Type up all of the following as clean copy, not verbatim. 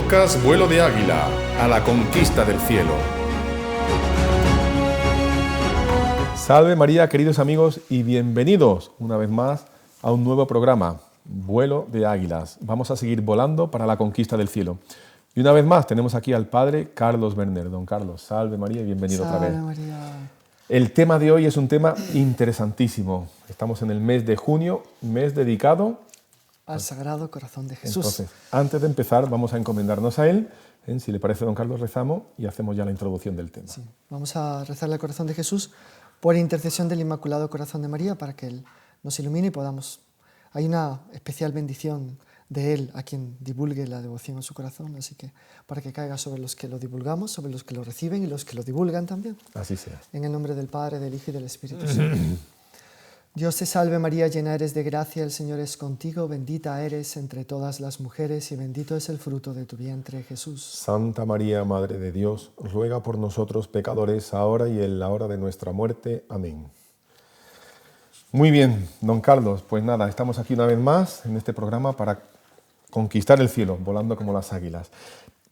Podcast Vuelo de Águila, a la conquista del cielo. Salve María, queridos amigos, y bienvenidos una vez más a un nuevo programa, Vuelo de Águilas. Vamos a seguir volando para la conquista del cielo. Y una vez más tenemos aquí al padre Carlos Werner. Don Carlos, salve María y bienvenido otra vez. Salve María. El tema de hoy es un tema interesantísimo. Estamos en el mes de junio, mes dedicado Al Sagrado Corazón de Jesús. Entonces, antes de empezar, vamos a encomendarnos a Él. Si le parece, don Carlos, rezamos y hacemos ya la introducción del tema. Sí, vamos a rezarle al Corazón de Jesús por intercesión del Inmaculado Corazón de María para que Él nos ilumine y podamos... Hay una especial bendición de Él a quien divulgue la devoción a su corazón, así que para que caiga sobre los que lo divulgamos, sobre los que lo reciben y los que lo divulgan también. Así sea. En el nombre del Padre, del Hijo y del Espíritu Santo. Dios te salve María, llena eres de gracia, el Señor es contigo, bendita eres entre todas las mujeres y bendito es el fruto de tu vientre, Jesús. Santa María, Madre de Dios, ruega por nosotros pecadores, ahora y en la hora de nuestra muerte. Amén. Muy bien, don Carlos, pues nada, estamos aquí una vez más en este programa para conquistar el cielo, volando como las águilas.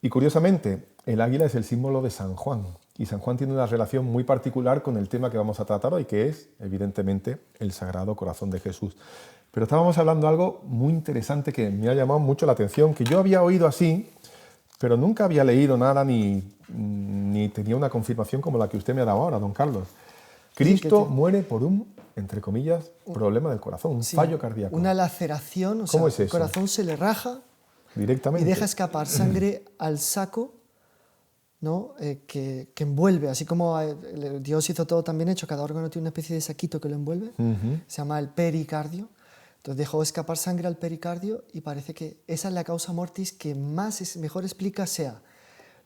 Y curiosamente, el águila es el símbolo de San Juan. Y San Juan tiene una relación muy particular con el tema que vamos a tratar hoy, que es, evidentemente, el Sagrado Corazón de Jesús. Pero estábamos hablando de algo muy interesante que me ha llamado mucho la atención, que yo había oído así, pero nunca había leído nada ni tenía una confirmación como la que usted me ha dado ahora, don Carlos. Cristo muere por un, entre comillas, problema del corazón, un fallo cardíaco. Una laceración, o ¿Cómo sea, es eso? el corazón se le raja Directamente. y deja escapar sangre al saco, ¿no? Que envuelve, así como Dios hizo todo tan bien hecho, cada órgano tiene una especie de saquito que lo envuelve, se llama el pericardio. Entonces dejó escapar sangre al pericardio y parece que esa es la causa mortis que mejor explica sea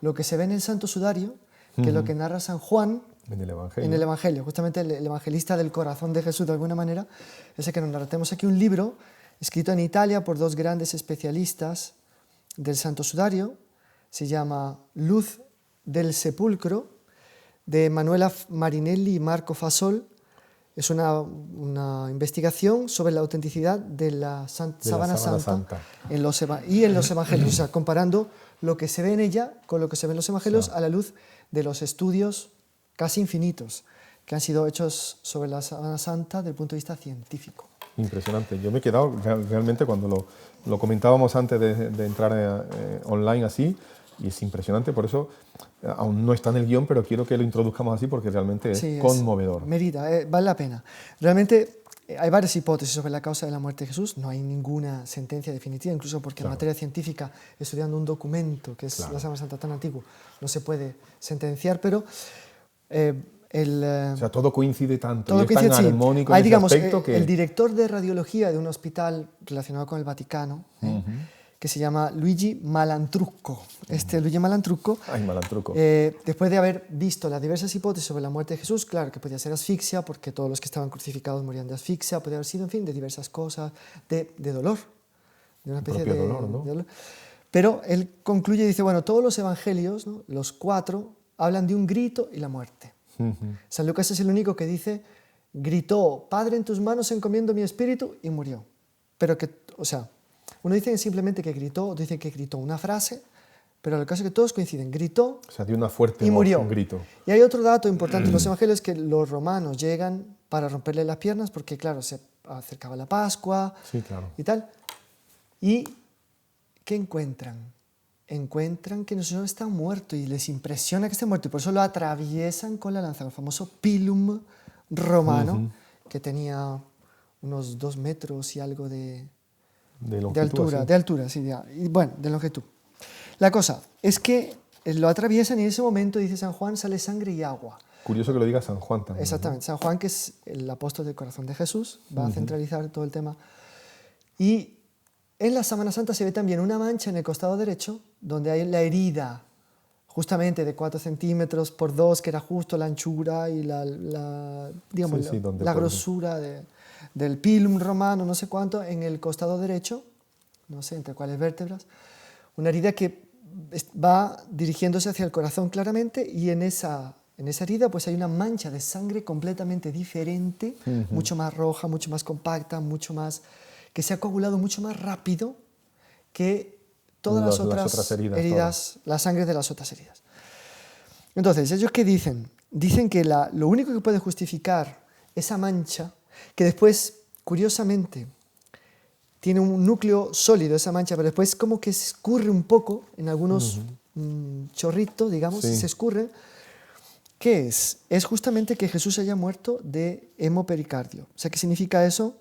lo que se ve en el Santo Sudario, que lo que narra San Juan en el Evangelio. En el Evangelio, justamente el evangelista del corazón de Jesús de alguna manera, ese que nos narra. Tenemos aquí un libro escrito en Italia por dos grandes especialistas del Santo Sudario, se llama Luz del Sepulcro, de Manuela Marinelli y Marco Fasol. Es una investigación sobre la autenticidad de la Sábana Santa. En los Evangelios, o sea, comparando lo que se ve en ella con lo que se ve en los Evangelios a la luz de los estudios casi infinitos que han sido hechos sobre la Sábana Santa desde el punto de vista científico. Impresionante. Yo me he quedado realmente cuando lo comentábamos antes de entrar online así, y es impresionante, por eso aún no está en el guión, pero quiero que lo introduzcamos así porque realmente es conmovedor. Merita, vale la pena. Realmente hay varias hipótesis sobre la causa de la muerte de Jesús, no hay ninguna sentencia definitiva, incluso porque en materia científica, estudiando un documento que es la Sábana Santa tan antiguo, no se puede sentenciar, pero... o sea, todo coincide tanto, todo y es tan armónico en ese aspecto que... El director de radiología de un hospital relacionado con el Vaticano, que se llama Luigi Malantrucco. Luigi Malantrucco, después de haber visto las diversas hipótesis sobre la muerte de Jesús, claro que podía ser asfixia, porque todos los que estaban crucificados morían de asfixia, podía haber sido, en fin, de diversas cosas, de dolor, de una especie de dolor, ¿no? dolor. Pero él concluye y dice, bueno, todos los evangelios, ¿no? Los 4, hablan de un grito y la muerte. San Lucas es el único que dice, gritó, Padre, en tus manos encomiendo mi espíritu, y murió. Pero que, o sea, uno dice simplemente que gritó, otro dice que gritó una frase, pero en el caso es que todos coinciden, gritó, o sea, dio una fuerte y murió. Un grito. Y hay otro dato importante en los evangelios, que los romanos llegan para romperle las piernas, porque claro, se acercaba la Pascua, sí, claro. Y tal. ¿Y qué encuentran? Encuentran que nuestro Señor está muerto y les impresiona que esté muerto, y por eso lo atraviesan con la lanza, el famoso pilum romano, que tenía unos 2 metros y algo de altura, de longitud. La cosa es que lo atraviesan y en ese momento, dice San Juan, sale sangre y agua. Curioso que lo diga San Juan también. Exactamente, ¿no? San Juan, que es el apóstol del corazón de Jesús, va a centralizar todo el tema. Y en la Sábana Santa se ve también una mancha en el costado derecho, donde hay la herida, justamente de 4 centímetros por 2, que era justo la anchura y la grosura del pilum romano, no sé cuánto, en el costado derecho, no sé entre cuáles vértebras, una herida que va dirigiéndose hacia el corazón claramente, y en esa herida pues hay una mancha de sangre completamente diferente, mucho más roja, mucho más compacta, mucho más, que se ha coagulado mucho más rápido que todas las otras heridas, la sangre de las otras heridas. Entonces, ¿ellos qué dicen? Dicen que lo único que puede justificar esa mancha, que después, curiosamente, tiene un núcleo sólido esa mancha, pero después como que se escurre un poco en algunos chorritos, digamos, se escurre. ¿Qué es? Es justamente que Jesús haya muerto de hemopericardio. O sea, ¿qué significa eso?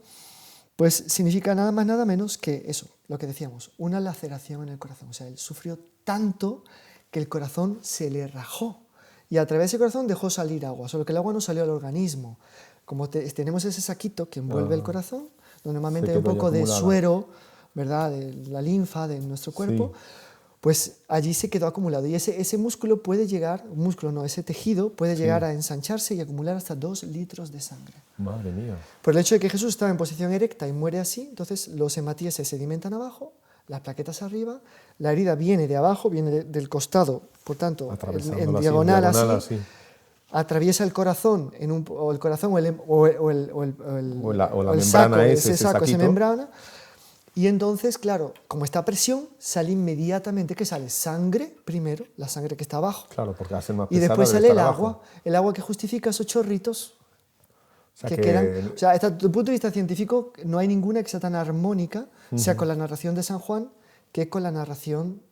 Pues significa nada más, nada menos que eso, lo que decíamos, una laceración en el corazón. O sea, él sufrió tanto que el corazón se le rajó y a través de ese corazón dejó salir agua, solo que el agua no salió al organismo. Como tenemos ese saquito que envuelve el corazón, donde normalmente hay un poco de suero, ¿verdad?, de la linfa de nuestro cuerpo, pues allí se quedó acumulado. Y ese músculo puede llegar, ese tejido puede llegar a ensancharse y acumular hasta 2 litros de sangre. Madre mía. Por el hecho de que Jesús estaba en posición erecta y muere así, entonces los hematíes se sedimentan abajo, las plaquetas arriba, la herida viene de abajo, viene del costado, por tanto, en diagonal así. Atraviesa el corazón, o el saco, membrana esa membrana, y entonces, claro, como está a presión, sale inmediatamente, ¿qué sale? Sangre primero, la sangre que está abajo. Claro, porque hace más pesada. Y después sale el agua que justifica esos chorritos. O sea, desde el punto de vista científico, no hay ninguna que sea tan armónica, sea con la narración de San Juan, que con la narración,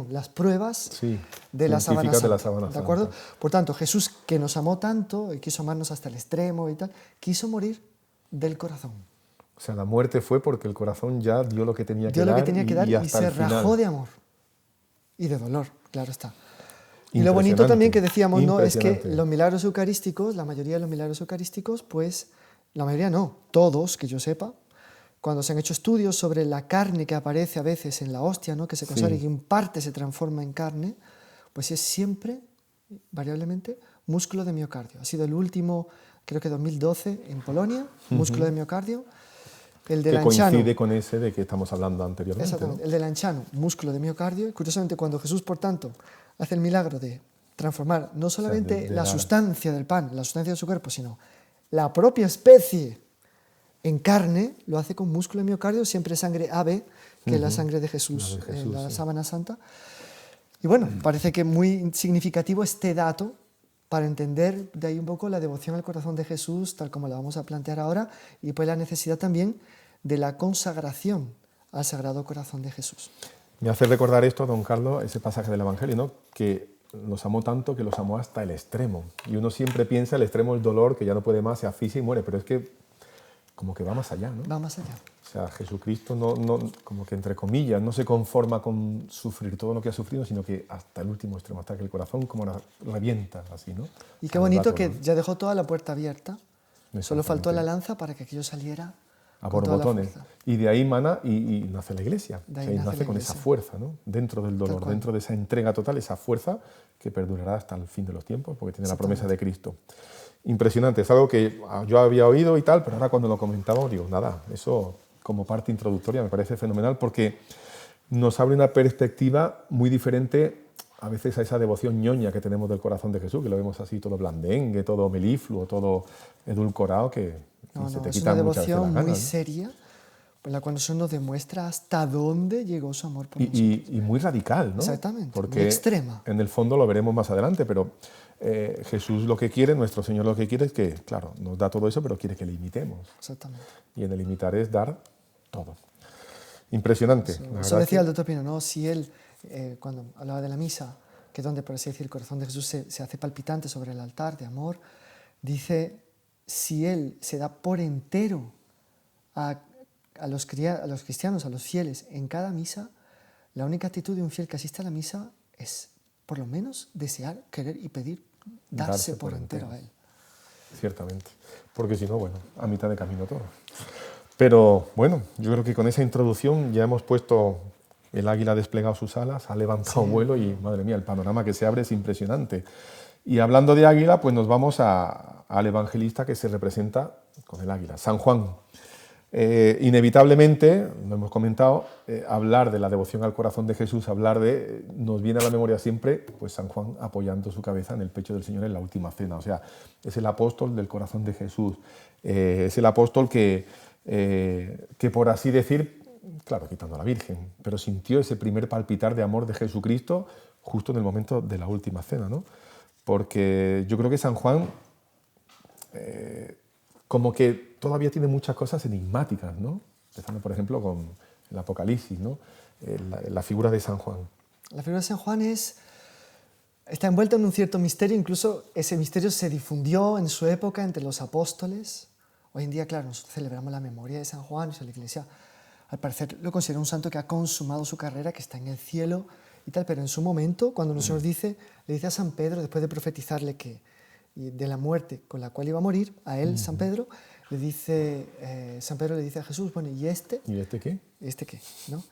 las pruebas de la sábana santa. ¿De acuerdo? Por tanto, Jesús, que nos amó tanto y quiso amarnos hasta el extremo y tal, quiso morir del corazón. O sea, la muerte fue porque el corazón ya dio lo que tenía que dar y se rajó de amor y de dolor, claro está. Y lo bonito también que decíamos, ¿no?, es que los milagros eucarísticos, la mayoría de los milagros eucarísticos, pues, la mayoría no, todos, que yo sepa, cuando se han hecho estudios sobre la carne que aparece a veces en la hostia, ¿no?, que se consagra y que en parte se transforma en carne, pues es siempre, variablemente, músculo de miocardio. Ha sido el último, creo que 2012, en Polonia, músculo de miocardio. El de Lanciano, que coincide con ese de que estamos hablando anteriormente. Exactamente, ¿no? El de Lanciano, músculo de miocardio. Y curiosamente, cuando Jesús, por tanto, hace el milagro de transformar no solamente la sustancia del pan, la sustancia de su cuerpo, sino la propia especie en carne, lo hace con músculo de miocardio, siempre sangre AB, que es la sangre de Jesús, en la sábana santa. Y bueno, parece que muy significativo este dato para entender de ahí un poco la devoción al corazón de Jesús, tal como la vamos a plantear ahora, y pues la necesidad también de la consagración al Sagrado Corazón de Jesús. Me hace recordar esto, don Carlos, ese pasaje del Evangelio, ¿no?, que los amó tanto que los amó hasta el extremo. Y uno siempre piensa el extremo del dolor, que ya no puede más, se asfixia y muere, pero es que como que va más allá, ¿no? Va más allá. O sea, Jesucristo no, como que entre comillas, no se conforma con sufrir todo lo que ha sufrido, sino que hasta el último extremo, hasta que el corazón como revienta, así, ¿no? Y qué bonito que ya dejó toda la puerta abierta, solo faltó la lanza para que aquello saliera a borbotones. Y de ahí mana y nace la Iglesia. O sea, y nace con esa fuerza, ¿no?, dentro del dolor, dentro de esa entrega total, esa fuerza que perdurará hasta el fin de los tiempos, porque tiene la promesa de Cristo. Impresionante, es algo que yo había oído y tal, pero ahora cuando lo comentamos digo, nada, eso como parte introductoria me parece fenomenal porque nos abre una perspectiva muy diferente a veces a esa devoción ñoña que tenemos del corazón de Jesús, que lo vemos así todo blandengue, todo melifluo, todo edulcorado, que se te quitan muchas veces las ganas. Es una devoción muy seria, por la cual eso nos demuestra hasta dónde llegó su amor por nosotros. Y muy radical, ¿no? Exactamente, porque muy extrema. En el fondo lo veremos más adelante, pero Jesús lo que quiere, nuestro Señor lo que quiere es que, claro, nos da todo eso, pero quiere que le imitemos. Exactamente. Y en el imitar es dar todo. Impresionante. Sí, eso decía el doctor Pino, ¿no? Si él, cuando hablaba de la misa, que es donde, por así decir, el corazón de Jesús se hace palpitante sobre el altar de amor, dice, si él se da por entero a los cristianos, a los fieles, en cada misa, la única actitud de un fiel que asiste a la misa es, por lo menos, desear, querer y pedir, darse por entero a él. Ciertamente, porque si no, bueno, a mitad de camino todo. Pero bueno, yo creo que con esa introducción ya hemos puesto, el águila ha desplegado sus alas, ha levantado vuelo y, madre mía, el panorama que se abre es impresionante. Y hablando de águila, pues nos vamos al evangelista que se representa con el águila, San Juan. Inevitablemente, lo hemos comentado, hablar de la devoción al corazón de Jesús, nos viene a la memoria siempre pues San Juan apoyando su cabeza en el pecho del Señor en la última cena. O sea, es el apóstol del corazón de Jesús, es el apóstol que por así decir, claro, quitando a la Virgen, pero sintió ese primer palpitar de amor de Jesucristo justo en el momento de la última cena, ¿no? Porque yo creo que San Juan como que todavía tiene muchas cosas enigmáticas, ¿no? Empezando, por ejemplo, con el Apocalipsis, ¿no? La figura de San Juan. La figura de San Juan está envuelta en un cierto misterio, incluso ese misterio se difundió en su época entre los apóstoles. Hoy en día, claro, nosotros celebramos la memoria de San Juan, o sea, la Iglesia al parecer lo considera un santo que ha consumado su carrera, que está en el cielo y tal, pero en su momento, cuando el Señor le dice a San Pedro, después de profetizarle de la muerte con la cual iba a morir, a él, San Pedro, San Pedro le dice a Jesús, bueno, ¿y este? ¿Y este qué? ¿Este qué? ¿No?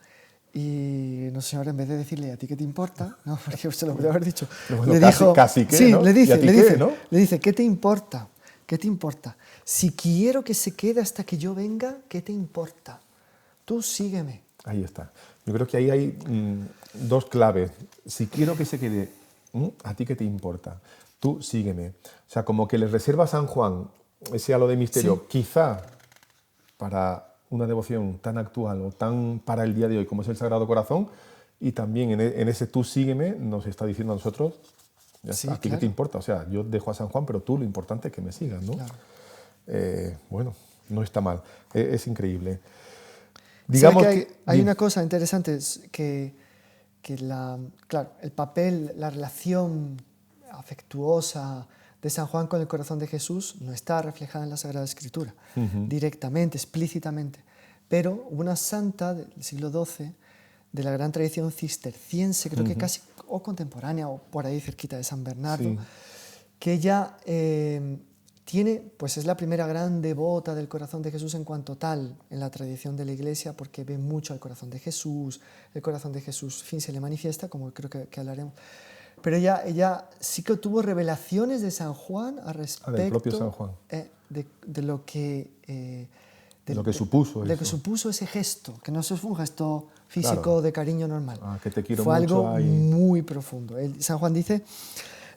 Y el Señor, en vez de decirle, ¿a ti qué te importa? ¿No? Porque se lo podría haber dicho. Bueno, le casi, dijo, casi que, sí, ¿no? le dice, ¿Y a ti le qué, dice, no? le dice, ¿qué te importa? ¿Qué te importa? Si quiero que se quede hasta que yo venga, ¿qué te importa? Tú sígueme. Ahí está. Yo creo que ahí hay dos claves. Si quiero que se quede, ¿a ti qué te importa? Tú sígueme. O sea, como que le reserva a San Juan ese halo de misterio, Sí. quizá para una devoción tan actual o tan para el día de hoy como es el Sagrado Corazón, y también en ese tú sígueme nos está diciendo a nosotros, ya Sí, está, ¿a ti qué claro. te importa? O sea, yo dejo a San Juan, pero tú lo importante es que me sigas, ¿no? Claro. Bueno, no está mal, es increíble. Digamos Digamos que hay que... una cosa interesante, es que claro, el papel, la relación afectuosa de San Juan con el corazón de Jesús no está reflejada en la Sagrada Escritura, directamente, explícitamente. Pero hubo una santa del siglo XII, de la gran tradición cisterciense, creo que casi o contemporánea o por ahí cerquita de San Bernardo, Sí. que ella pues es la primera gran devota del corazón de Jesús en cuanto tal en la tradición de la Iglesia, porque ve mucho al corazón de Jesús, el corazón de Jesús, en fin, se le manifiesta, como creo que hablaremos. Pero ella sí que tuvo revelaciones de San Juan al respecto del propio San Juan. de lo que... De lo que supuso de eso. que supuso ese gesto, que no fue un gesto físico Claro. de cariño normal. Que te quiero fue mucho, algo ay. muy profundo. San Juan dice,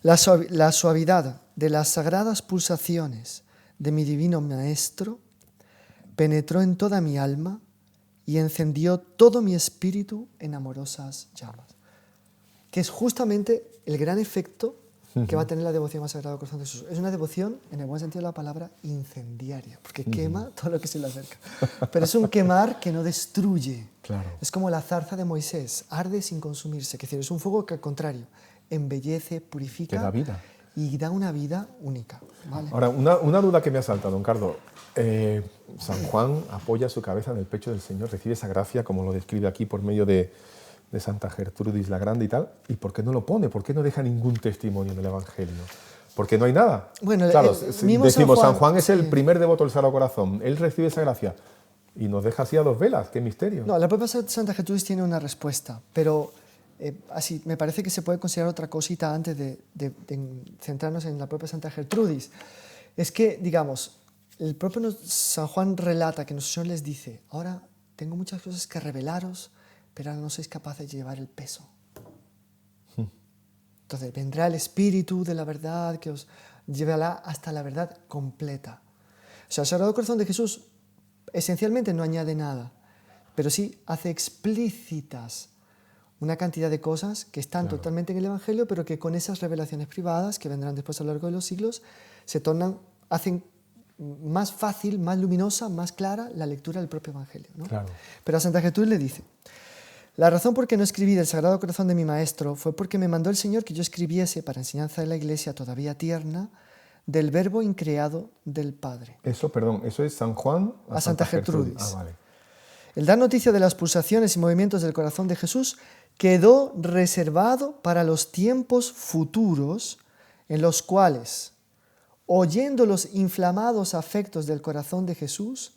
la suavidad de las sagradas pulsaciones de mi divino Maestro penetró en toda mi alma y encendió todo mi espíritu en amorosas llamas. Que es justamente el gran efecto que va a tener la devoción al Sagrado Corazón de Jesús. Es una devoción, en el buen sentido de la palabra, incendiaria, porque quema todo lo que se le acerca. Pero es un quemar que no destruye. Claro. Es como la zarza de Moisés, arde sin consumirse. Es decir, es un fuego que, al contrario, embellece, purifica Que da vida. y da una vida única. ¿Vale? Ahora, una duda que me asalta, don Carlos. San Juan apoya su cabeza en el pecho del Señor, recibe esa gracia, como lo describe aquí por medio de Santa Gertrudis la Grande y tal. ¿Y por qué no lo pone? ¿Por qué no deja ningún testimonio en el Evangelio? Porque no hay nada. Bueno, claro, mismo decimos, San Juan es sí. el primer devoto del Sagrado Corazón. Él recibe esa gracia y nos deja así a dos velas. ¡Qué misterio! No, la propia Santa Gertrudis tiene una respuesta, pero así me parece que se puede considerar otra cosita antes de centrarnos en la propia Santa Gertrudis. Es que, digamos, el propio San Juan relata que nuestro Señor les dice, ahora tengo muchas cosas que revelaros, pero ahora no sois capaces de llevar el peso. Entonces vendrá el Espíritu de la verdad que os llevará hasta la verdad completa. O sea, el Sagrado Corazón de Jesús esencialmente no añade nada, pero sí hace explícitas una cantidad de cosas que están totalmente en el Evangelio, pero que con esas revelaciones privadas que vendrán después a lo largo de los siglos hacen más fácil, más luminosa, más clara la lectura del propio Evangelio, ¿no? Claro. Pero a Santa Gertrudis le dice, la razón por qué no escribí del Sagrado Corazón de mi Maestro fue porque me mandó el Señor que yo escribiese para enseñanza de la Iglesia todavía tierna del Verbo increado del Padre. Eso es San Juan a Santa Gertrudis. Vale. El dar noticia de las pulsaciones y movimientos del corazón de Jesús quedó reservado para los tiempos futuros en los cuales, oyendo los inflamados afectos del corazón de Jesús,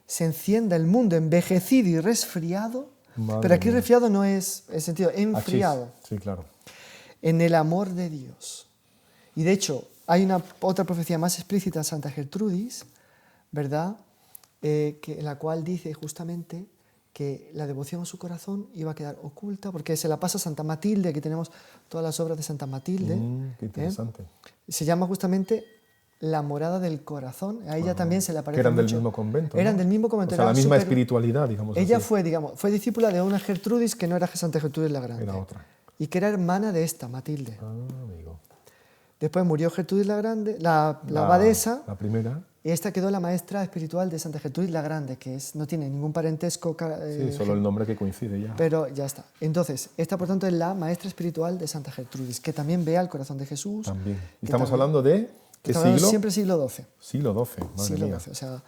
se encienda el mundo envejecido y resfriado. Madre Pero aquí mía. resfriado no es el sentido enfriado, Sí, claro. en el amor de Dios. Y de hecho, hay otra profecía más explícita en Santa Gertrudis, ¿verdad? En la cual dice justamente que la devoción a su corazón iba a quedar oculta, porque se la pasa a Santa Matilde, aquí tenemos todas las obras de Santa Matilde. Qué interesante. Se llama justamente la morada del corazón. A ella también se le aparece Que eran del mucho. mismo convento, ¿no? Eran del mismo convento. O sea, la eran misma súper- espiritualidad, digamos Ella así. fue, digamos, fue discípula de una Gertrudis que no era Santa Gertrudis la Grande. Era otra. Y que era hermana de esta, Matilde. Ah, amigo. Después murió Gertrudis la Grande, la abadesa, La primera. y esta quedó la maestra espiritual de Santa Gertrudis la Grande, que no tiene ningún parentesco. Sí, solo el nombre que coincide ya. Pero ya está. Entonces, esta por tanto es la maestra espiritual de Santa Gertrudis, que también ve al corazón de Jesús. También. que Estamos también- hablando de ¿qué estamos hablando siglo? siempre siglo XII. Siglo XII, madre Siglo mía. XII, o sea,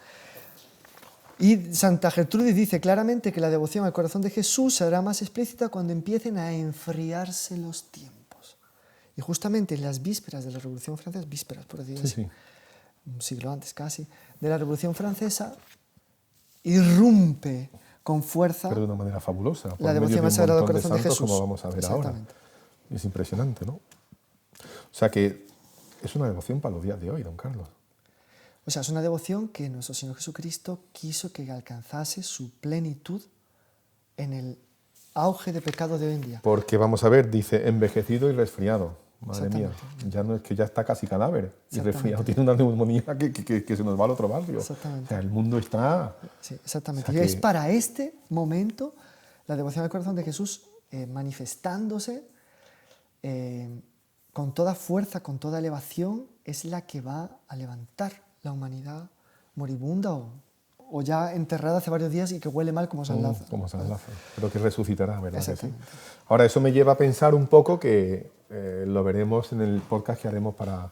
y Santa Gertrudis dice claramente que la devoción al corazón de Jesús será más explícita cuando empiecen a enfriarse los tiempos. Y justamente en las vísperas de la Revolución Francesa, vísperas por decirlo Sí, así, sí. un siglo antes casi, de la Revolución Francesa, irrumpe con fuerza Pero de una manera fabulosa. por la medio devoción de al un Sagrado montón de Corazón de santos, Jesús. como vamos a ver ahora. Exactamente. Es impresionante, ¿no? O sea que es una devoción para los días de hoy, don Carlos. O sea, es una devoción que nuestro Señor Jesucristo quiso que alcanzase su plenitud en el auge de pecado de hoy en día. Porque vamos a ver, dice envejecido y resfriado. Madre mía, Exactamente. ya no es que ya está casi cadáver. Y Exactamente. resfriado tiene una neumonía que se nos va al otro barrio. Exactamente. O sea, el mundo está... Sí, exactamente. O sea Y es que- para este momento la devoción al corazón de Jesús manifestándose con toda fuerza, con toda elevación, es la que va a levantar la humanidad moribunda o ya enterrada hace varios días y que huele mal como San Lázaro. Como San Lázaro, pero que resucitará, ¿verdad que sí? Exactamente. Ahora, eso me lleva a pensar un poco que lo veremos en el podcast que haremos para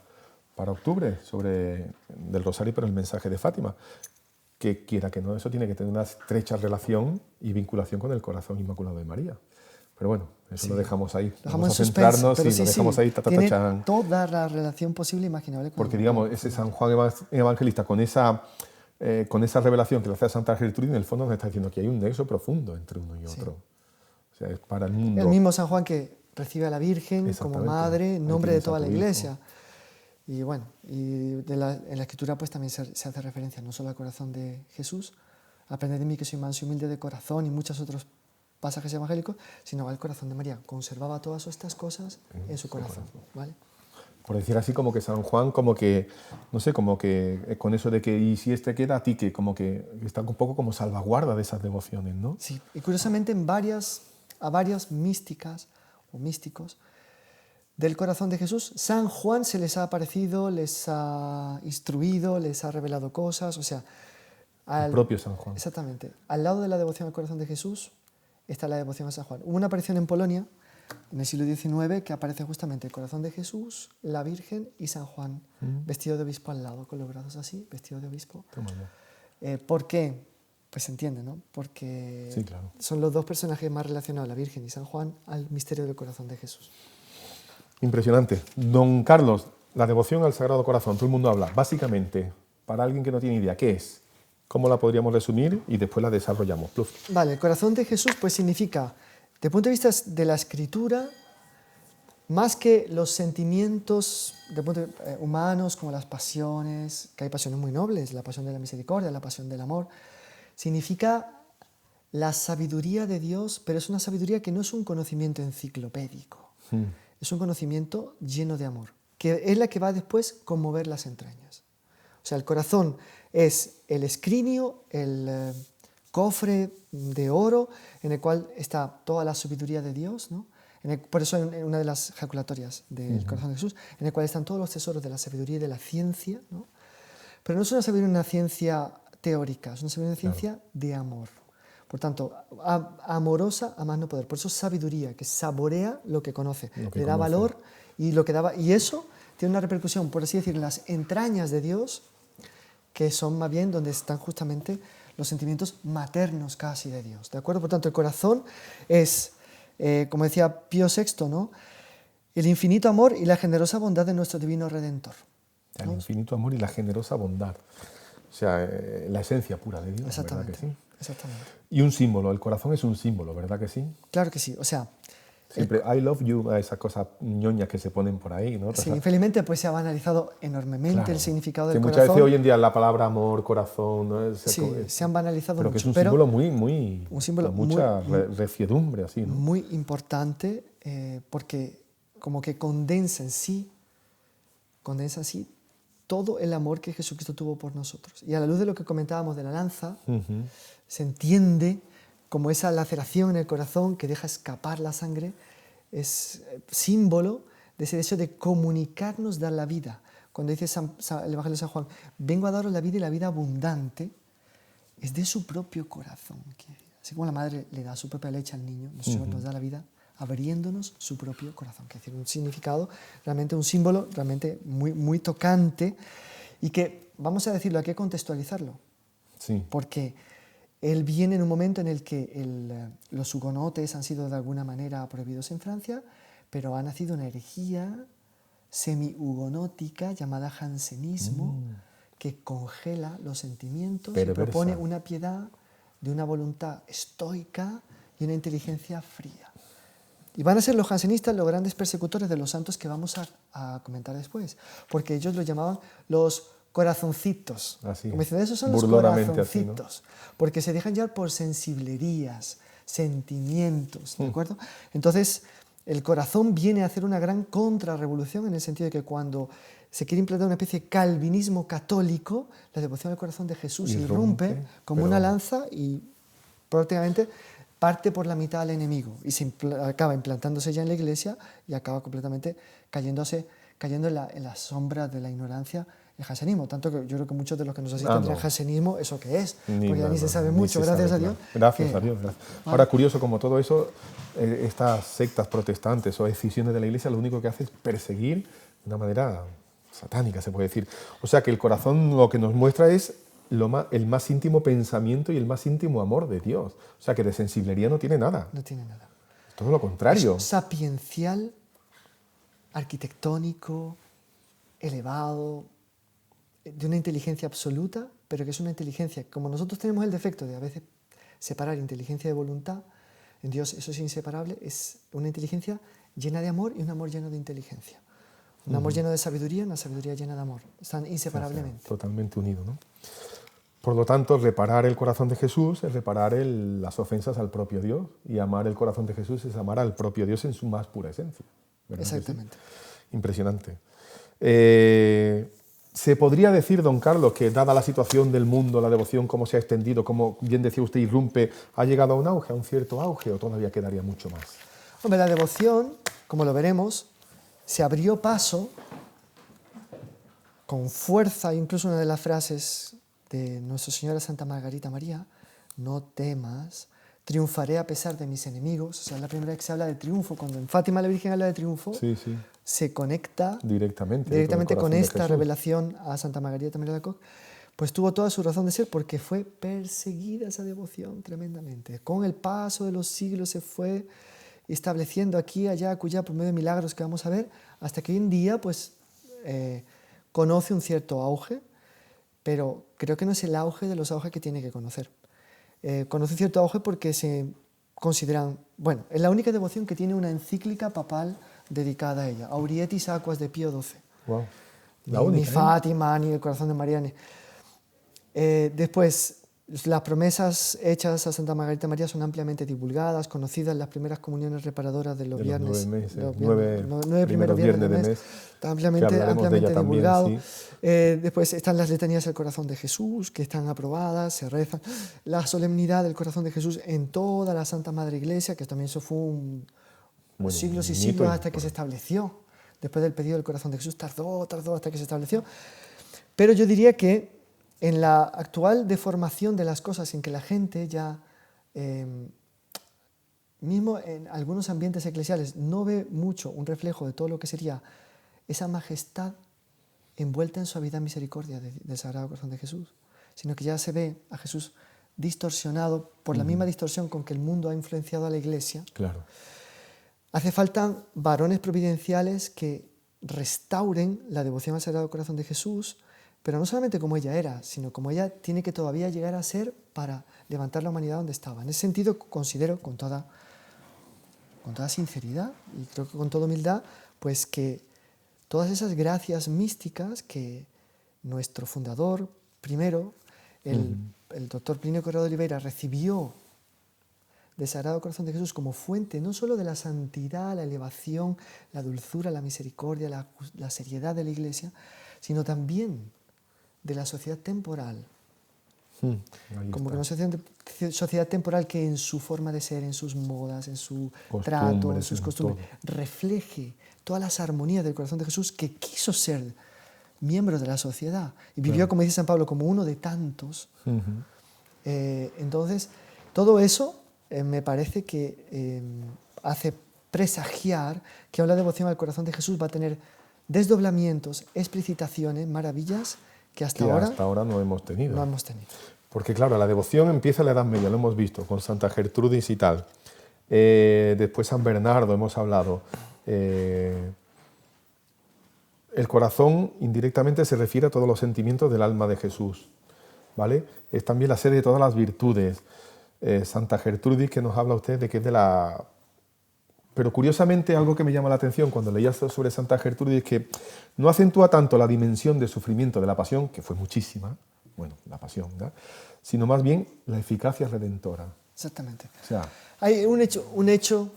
octubre sobre del Rosario, pero el mensaje de Fátima. Que quiera que no, eso tiene que tener una estrecha relación y vinculación con el corazón inmaculado de María. Pero bueno, eso Sí. lo dejamos ahí. Lo dejamos Vamos a en suspense, centrarnos pero y sí, lo dejamos sí, ahí, ta, ta, ta, tiene chan. toda la relación posible e imaginable con Porque, digamos, ese San Juan Evangelista, con esa revelación que le hace a Santa Gertrudis, en el fondo nos está diciendo que hay un nexo profundo entre uno y otro. O sea, es para el mundo. el mismo San Juan que recibe a la Virgen como Exactamente. madre en Ahí nombre de tienes a toda la tu hijo. Iglesia. Y bueno, y en la Escritura pues también se hace referencia no solo al corazón de Jesús, aprended de mí que soy manso y humilde de corazón y muchos otros pasajes evangélicos, sino al corazón de María. Conservaba todas estas cosas en su corazón. ¿Vale? Por decir así, como que San Juan, como que, no sé, como que con eso de que, y si este queda a ti, que como que está un poco como salvaguarda de esas devociones, ¿no? Sí, y curiosamente a varias místicas o místicos del corazón de Jesús, San Juan se les ha aparecido, les ha instruido, les ha revelado cosas, o sea... El propio San Juan. Exactamente. Al lado de la devoción al corazón de Jesús está la devoción a San Juan. Hubo una aparición en Polonia, en el siglo XIX, que aparece justamente el corazón de Jesús, la Virgen y San Juan, vestido de obispo al lado, con los brazos así, vestido de obispo. Toma ya. ¿Por qué? Pues se entiende, ¿no? Porque Sí, claro. son los dos personajes más relacionados, la Virgen y San Juan, al misterio del corazón de Jesús. Impresionante. Don Carlos, la devoción al Sagrado Corazón, todo el mundo habla. Básicamente, para alguien que no tiene idea, ¿qué es? ¿Cómo la podríamos resumir? Y después la desarrollamos. Plus. Vale, el corazón de Jesús pues significa, desde el punto de vista de la Escritura, más que los sentimientos humanos como las pasiones, que hay pasiones muy nobles, la pasión de la misericordia, la pasión del amor, significa la sabiduría de Dios, pero es una sabiduría que no es un conocimiento enciclopédico, es un conocimiento lleno de amor, que es la que va después a conmover las entrañas. O sea, el corazón es el escrinio, el cofre de oro en el cual está toda la sabiduría de Dios, ¿no? Por eso en una de las jaculatorias del corazón de Jesús, en el cual están todos los tesoros de la sabiduría y de la ciencia, ¿no? Pero no es una sabiduría, una ciencia teórica, es una sabiduría, una ciencia de amor. Por tanto, amorosa a más no poder. Por eso sabiduría, que saborea lo que conoce, le da valor y lo que daba. Y eso tiene una repercusión, por así decir, en las entrañas de Dios, que son más bien donde están justamente los sentimientos maternos casi de Dios. ¿De acuerdo? Por tanto, el corazón es, como decía Pío VI, ¿no? El infinito amor y la generosa bondad de nuestro divino Redentor, ¿no? El infinito amor y la generosa bondad. O sea, la esencia pura de Dios, ¿verdad que sí? Exactamente. Y un símbolo, el corazón es un símbolo, ¿verdad que sí? Claro que sí, o sea... Siempre, I love you, a esas cosas ñoñas que se ponen por ahí, ¿no? Sí, infelizmente pues se ha banalizado enormemente Claro, el significado que del muchas corazón. veces hoy en día la palabra amor, corazón, ¿no? Sí, se han banalizado pero mucho. Que es un pero símbolo muy un símbolo con mucha muy, refiedumbre, así, ¿no? Muy importante porque como que condensa en sí todo el amor que Jesucristo tuvo por nosotros. Y a la luz de lo que comentábamos de la lanza, se entiende como esa laceración en el corazón que deja escapar la sangre, es símbolo de ese deseo de comunicarnos, dar la vida. Cuando dice el Evangelio de San Juan, vengo a daros la vida y la vida abundante, es de su propio corazón. Así como la madre le da su propia leche al niño, el Señor nos da la vida abriéndonos su propio corazón. Que es decir, un significado, realmente un símbolo, realmente muy, muy tocante y que, vamos a decirlo, hay que contextualizarlo. Sí. Porque él viene en un momento en el que los hugonotes han sido de alguna manera prohibidos en Francia, pero ha nacido una herejía semi-hugonótica llamada jansenismo, que congela los sentimientos y propone una piedad de una voluntad estoica y una inteligencia fría. Y van a ser los jansenistas los grandes persecutores de los santos que vamos a comentar después, porque ellos los llamaban los corazoncitos. Así, como dicen, esos son los corazoncitos, así, ¿no? Porque se dejan llevar por sensiblerías, sentimientos, ¿de acuerdo? Entonces, el corazón viene a hacer una gran contrarrevolución en el sentido de que cuando se quiere implantar una especie de calvinismo católico, la devoción al corazón de Jesús irrumpe como una lanza y prácticamente parte por la mitad al enemigo y acaba implantándose ya en la Iglesia y acaba completamente cayendo en la sombra de la ignorancia el jansenismo. Tanto que yo creo que muchos de los que nos asisten del jansenismo, ¿eso qué es? Porque ya ni se sabe mucho, gracias a Dios. Gracias a Dios. Ahora, curioso, como todo eso, estas sectas protestantes o escisiones de la Iglesia, lo único que hace es perseguir de una manera satánica, se puede decir. O sea, que el corazón lo que nos muestra es el más íntimo pensamiento y el más íntimo amor de Dios. O sea, que de sensiblería no tiene nada. No tiene nada. Todo lo contrario. Es sapiencial, arquitectónico, elevado, de una inteligencia absoluta, pero que es una inteligencia, como nosotros tenemos el defecto de a veces separar inteligencia de voluntad, en Dios eso es inseparable, es una inteligencia llena de amor y un amor lleno de inteligencia. Un amor lleno de sabiduría y una sabiduría llena de amor. Están inseparablemente. O sea, totalmente unidos, ¿no? Por lo tanto, reparar el corazón de Jesús es reparar las ofensas al propio Dios, y amar el corazón de Jesús es amar al propio Dios en su más pura esencia. ¿Verdad? Exactamente. Sí. Impresionante. ¿Se podría decir, don Carlos, que dada la situación del mundo, la devoción, cómo se ha extendido, como bien decía usted, irrumpe, ha llegado a un auge, a un cierto auge, o todavía quedaría mucho más? Hombre, la devoción, como lo veremos, se abrió paso con fuerza, incluso una de las frases de Nuestra Señora Santa Margarita María, no temas, triunfaré a pesar de mis enemigos. O sea, es la primera vez que se habla de triunfo. Cuando en Fátima la Virgen habla de triunfo, se conecta directamente con esta revelación a Santa Margarita María de Alacoque. Pues tuvo toda su razón de ser, porque fue perseguida esa devoción tremendamente. Con el paso de los siglos se fue estableciendo aquí, allá, acullá, por medio de milagros que vamos a ver, hasta que hoy en día pues, conoce un cierto auge, pero creo que no es el auge de los auges que tiene que conocer. Conoce cierto auge porque se consideran, bueno, es la única devoción que tiene una encíclica papal dedicada a ella, Aurietis Aquas de Pío XII. Wow. Ni Fátima, ni el corazón de María. Después, las promesas hechas a Santa Margarita María son ampliamente divulgadas, conocidas, las primeras comuniones reparadoras de los viernes. Nueve primeros viernes del mes. Está ampliamente divulgado. También, sí. Después están las letanías del corazón de Jesús, que están aprobadas, se rezan. La solemnidad del corazón de Jesús en toda la Santa Madre Iglesia, que también eso fue siglos y siglos hasta que se estableció. Después del pedido del corazón de Jesús tardó hasta que se estableció. Pero yo diría que en la actual deformación de las cosas, en que la gente ya, mismo en algunos ambientes eclesiales, no ve mucho un reflejo de todo lo que sería esa majestad envuelta en suavidad y misericordia del Sagrado Corazón de Jesús, sino que ya se ve a Jesús distorsionado por la misma distorsión con que el mundo ha influenciado a la Iglesia. Claro. Hace falta varones providenciales que restauren la devoción al Sagrado Corazón de Jesús, pero no solamente como ella era, sino como ella tiene que todavía llegar a ser para levantar la humanidad donde estaba. En ese sentido, considero con toda sinceridad y creo que con toda humildad, pues que todas esas gracias místicas que nuestro fundador, primero, el doctor Plinio Corrado de Oliveira, recibió del Sagrado Corazón de Jesús como fuente no solo de la santidad, la elevación, la dulzura, la misericordia, la seriedad de la Iglesia, sino también de la sociedad temporal. Ahí Como está. que una sociedad temporal que en su forma de ser, en sus modas, en su Costumbres, trato, en sus en costumbres, refleje todas las armonías del corazón de Jesús, que quiso ser miembro de la sociedad y vivió, Claro. como dice San Pablo, como uno de tantos. Entonces, todo eso me parece que hace presagiar que la devoción al corazón de Jesús va a tener desdoblamientos, explicitaciones, maravillas que hasta ahora no hemos tenido. no hemos tenido. Porque claro, la devoción empieza en la Edad Media, lo hemos visto, con Santa Gertrudis y tal. Después San Bernardo, hemos hablado. El corazón indirectamente se refiere a todos los sentimientos del alma de Jesús, ¿vale? Es también la sede de todas las virtudes. Santa Gertrudis, que nos habla usted de que es de la... Pero curiosamente, algo que me llama la atención cuando leía sobre Santa Gertrudis es que no acentúa tanto la dimensión de sufrimiento de la pasión, que fue muchísima, bueno, la pasión, ¿verdad?, sino más bien la eficacia redentora. Exactamente. O sea, hay un hecho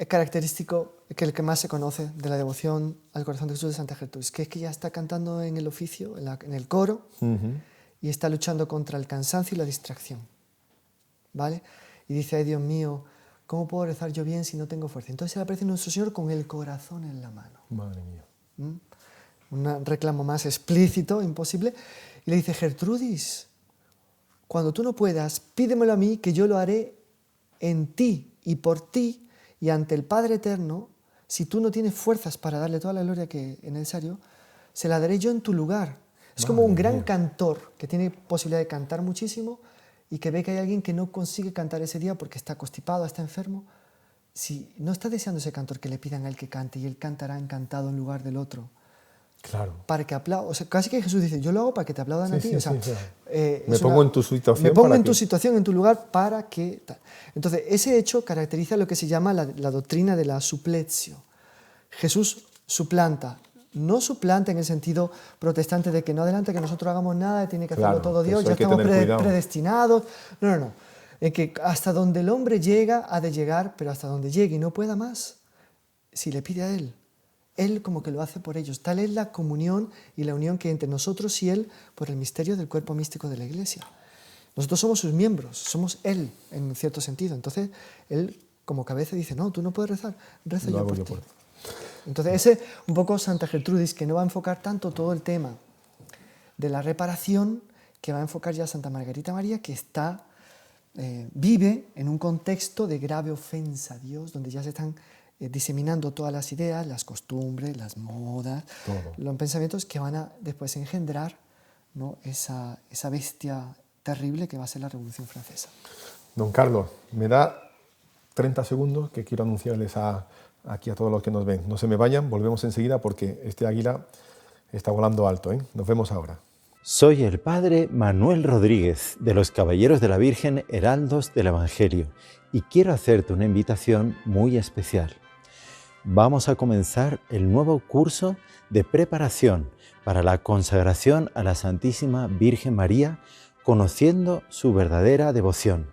característico, que el que más se conoce de la devoción al corazón de Jesús de Santa Gertrudis, que es que ella está cantando en el oficio, en el coro, y está luchando contra el cansancio y la distracción, ¿vale? Y dice, ay Dios mío, ¿cómo puedo rezar yo bien si no tengo fuerza? Entonces se le aparece nuestro Señor con el corazón en la mano. madre mía. Un reclamo más explícito, imposible. Y le dice, Gertrudis, cuando tú no puedas, pídemelo a mí, que yo lo haré en ti y por ti y ante el Padre Eterno. Si tú no tienes fuerzas para darle toda la gloria que es necesario, se la daré yo en tu lugar. Es como un gran cantor que tiene posibilidad de cantar muchísimo y que ve que hay alguien que no consigue cantar ese día porque está constipado, está enfermo. Si no está deseando ese cantor, que le pidan a él que cante y él cantará encantado en lugar del otro. Claro. Para que aplaudan. O sea, casi que Jesús dice, yo lo hago para que te aplaudan a ti. O sea, me pongo en tu situación. Me pongo en tu situación, en tu lugar, para que... Entonces, ese hecho caracteriza lo que se llama la doctrina de la supletio. Jesús suplanta. No suplanta en el sentido protestante de que no adelanta que nosotros hagamos nada, tiene que hacerlo todo Dios, ya estamos predestinados. No, no, no. En que hasta donde el hombre llega, ha de llegar, pero hasta donde llegue y no pueda más, si le pide a Él. Él como que lo hace por ellos. Tal es la comunión y la unión que hay entre nosotros y Él por el misterio del cuerpo místico de la Iglesia. Nosotros somos sus miembros, somos Él en cierto sentido. Entonces, Él como cabeza dice, no, tú no puedes rezar, rezo yo por ti. Entonces, ese un poco Santa Gertrudis, que no va a enfocar tanto todo el tema de la reparación, que va a enfocar ya Santa Margarita María, que vive en un contexto de grave ofensa a Dios, donde ya se están diseminando todas las ideas, las costumbres, las modas, los pensamientos que van a después engendrar, ¿no?, esa bestia terrible que va a ser la Revolución Francesa. Don Carlos, me da 30 segundos que quiero anunciarles aquí a todos los que nos ven. No se me vayan, volvemos enseguida porque este águila está volando alto, ¿eh? Nos vemos ahora. Soy el padre Manuel Rodríguez, de los Caballeros de la Virgen Heraldos del Evangelio, y quiero hacerte una invitación muy especial. Vamos a comenzar el nuevo curso de preparación para la consagración a la Santísima Virgen María, conociendo su verdadera devoción.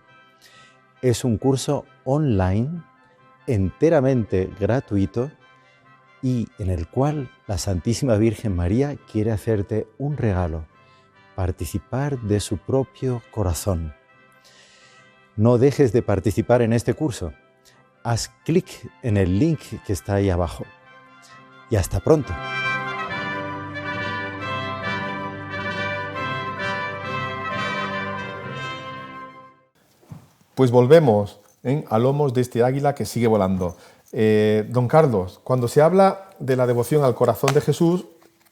Es un curso online, enteramente gratuito, y en el cual la Santísima Virgen María quiere hacerte un regalo: participar de su propio corazón. No dejes de participar en este curso. Haz clic en el link que está ahí abajo. Y hasta pronto. Pues volvemos a lomos de este águila que sigue volando. Don Carlos, cuando se habla de la devoción al corazón de Jesús,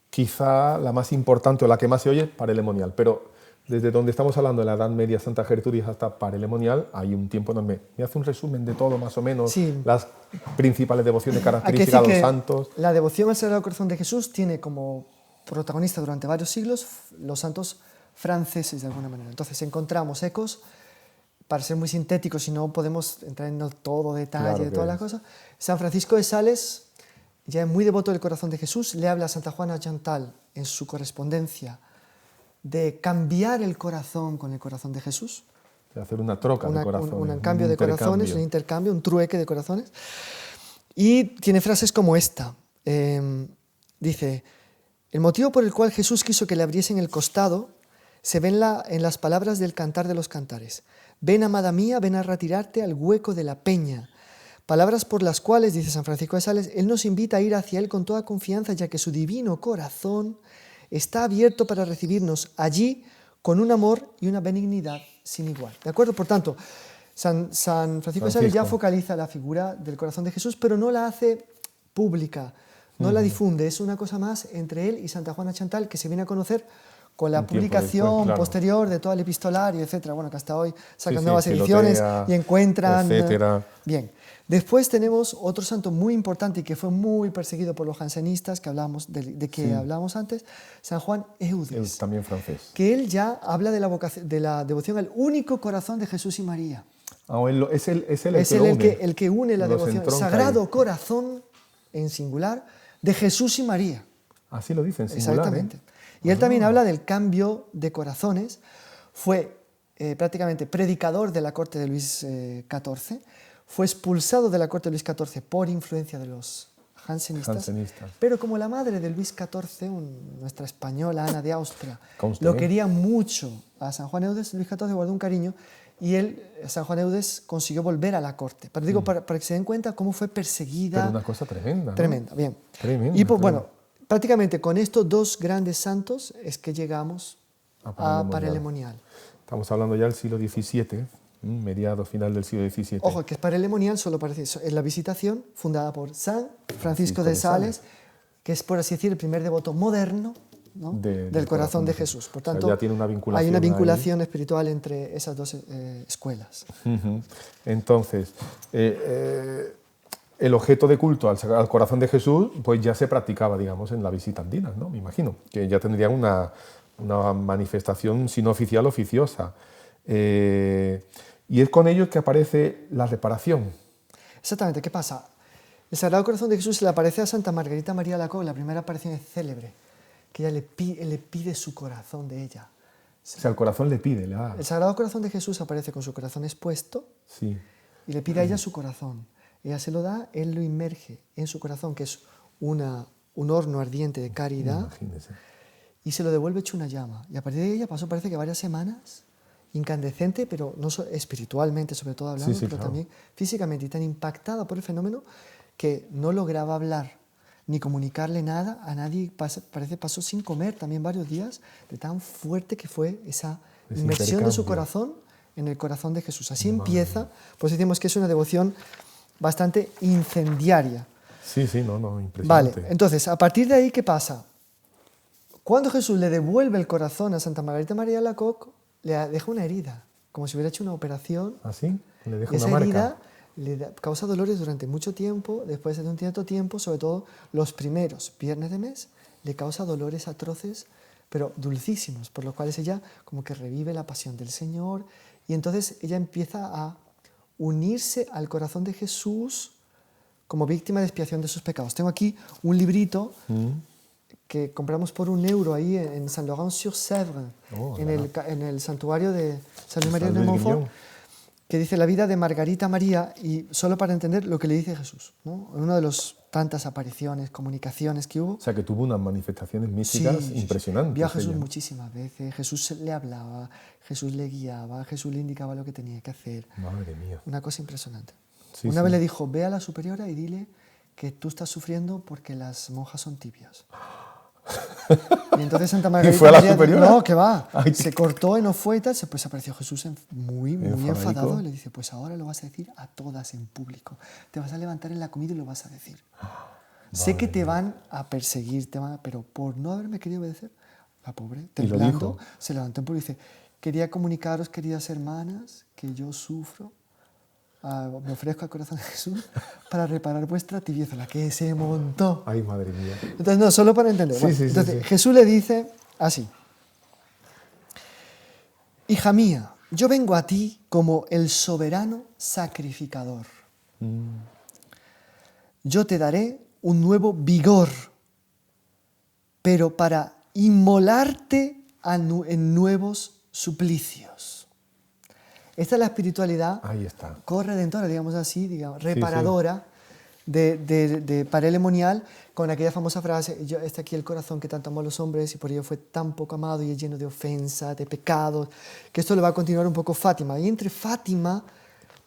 quizá la más importante o la que más se oye, parelemonial, pero desde donde estamos hablando de la Edad Media, Santa Gertrudis, hasta parelemonial, hay un tiempo enorme. ¿Me hace un resumen de todo, más o menos, las principales devociones características de los santos? La devoción al Sagrado Corazón de Jesús tiene como protagonista durante varios siglos los santos franceses, de alguna manera. Entonces encontramos ecos, para ser muy sintéticos, si no podemos entrar en todo detalle de todas las cosas. San Francisco de Sales, ya es muy devoto del corazón de Jesús, le habla a Santa Juana Chantal en su correspondencia de cambiar el corazón con el corazón de Jesús. De hacer una troca de corazones. Un cambio de corazones, un intercambio, un trueque de corazones. Y tiene frases como esta. Dice, El motivo por el cual Jesús quiso que le abriesen el costado se ve en las palabras del Cantar de los Cantares. Ven, amada mía, ven a retirarte al hueco de la peña. Palabras por las cuales, dice San Francisco de Sales, Él nos invita a ir hacia Él con toda confianza, ya que su divino corazón está abierto para recibirnos allí con un amor y una benignidad sin igual. ¿De acuerdo? Por tanto, San Francisco de Sales ya focaliza la figura del corazón de Jesús, pero no la hace pública, no la difunde. Es una cosa más entre él y Santa Juana Chantal que se viene a conocer con la publicación posterior de todo el epistolario, etc. Bueno, que hasta hoy sacan nuevas ediciones y encuentran... Etcétera. Bien. Después tenemos otro santo muy importante y que fue muy perseguido por los jansenistas, que hablamos de que hablábamos antes, San Juan Eudes. También francés. Que él ya habla de la devoción al único corazón de Jesús y María. Es él el que une la devoción, el Sagrado Corazón en singular de Jesús y María. Así lo dice en singular. Exactamente. Y él también habla del cambio de corazones. Fue prácticamente predicador de la corte de Luis XIV. Fue expulsado de la corte de Luis XIV por influencia de los jansenistas. Pero como la madre de Luis XIV, nuestra española Ana de Austria, lo quería mucho a San Juan Eudes, Luis XIV guardó un cariño y San Juan Eudes consiguió volver a la corte. Pero digo, para que se den cuenta cómo fue perseguida. Pero una cosa tremenda, ¿no? Tremenda, bien. Tremenda, y pues, bueno, prácticamente con estos dos grandes santos es que llegamos a Parelemonial. Estamos hablando ya del siglo XVII, mediados, final del siglo XVII. Ojo, que es Parelemonial, solo parece eso. Es la Visitación, fundada por San Francisco de Sales, que es, por así decir, el primer devoto moderno, ¿no? del corazón de Jesús. Por tanto, ya tiene una vinculación, hay una vinculación espiritual entre esas dos escuelas. Entonces, el objeto de culto al corazón de Jesús pues ya se practicaba, digamos, en la visita andina, ¿no? Me imagino, que ya tendría una manifestación, si no oficial, oficiosa. Y es con ellos que aparece la reparación. Exactamente, ¿qué pasa? El Sagrado Corazón de Jesús se le aparece a Santa Margarita María Alacoque, la primera aparición es célebre, que ella le pide su corazón de ella. O sea, el corazón le pide. El Sagrado Corazón de Jesús aparece con su corazón expuesto y le pide a ella su corazón. Ella se lo da, él lo inmerge en su corazón, que es un horno ardiente de caridad, y se lo devuelve hecho una llama. Y a partir de ella pasó, parece que varias semanas, incandescente, pero no espiritualmente, sobre todo hablando, pero también físicamente, y tan impactada por el fenómeno que no lograba hablar ni comunicarle nada a nadie. Parece pasó sin comer también varios días, de tan fuerte que fue esa inmersión de su corazón en el corazón de Jesús. Así empieza, pues decimos que es una devoción bastante incendiaria. Sí, impresionante. Vale, entonces, a partir de ahí, ¿qué pasa? Cuando Jesús le devuelve el corazón a Santa Margarita María Alacoque, le deja una herida, como si hubiera hecho una operación. ¿Ah, sí? Le deja esa una marca. herida le causa dolores durante mucho tiempo, después de un cierto tiempo, sobre todo los primeros viernes de mes, le causa dolores atroces, pero dulcísimos, por los cuales ella como que revive la pasión del Señor, y entonces ella empieza a unirse al corazón de Jesús como víctima de expiación de sus pecados. Tengo aquí un librito que compramos por €1 ahí en Saint-Laurent-sur-Sèvre, en el santuario de San Luis María de Montfort, que dice la vida de Margarita María, y solo para entender lo que le dice Jesús, ¿no? En una de las tantas apariciones, comunicaciones que hubo. O sea, que tuvo unas manifestaciones místicas impresionantes. Vio a Jesús muchísimas veces, Jesús le hablaba, Jesús le guiaba, Jesús le indicaba lo que tenía que hacer. Madre mía. Una cosa impresionante. Una vez le dijo, ve a la superiora y dile que tú estás sufriendo porque las monjas son tibias. Y entonces Santa Margarita... ¿Y fue a la superiora? No, que va. Se cortó y no fue y tal. Pues apareció Jesús muy enfadado y le dice, pues ahora lo vas a decir a todas en público. Te vas a levantar en la comida y lo vas a decir. Sé que te van a perseguir, pero por no haberme querido obedecer, la pobre, temblando, se levantó en público y dice, quería comunicaros, queridas hermanas, que yo sufro. Me ofrezco al corazón de Jesús para reparar vuestra tibieza, la que se montó. Ay, madre mía. Entonces, no, solo para entender. Entonces, Jesús le dice así: hija mía, yo vengo a ti como el soberano sacrificador. Yo te daré un nuevo vigor, pero para inmolarte en nuevos suplicios. Esta es la espiritualidad corredentora, digamos así, reparadora de parelemonial con aquella famosa frase, este aquí el corazón que tanto amó a los hombres y por ello fue tan poco amado y es lleno de ofensa, de pecados, que esto le va a continuar un poco Fátima. Y entre Fátima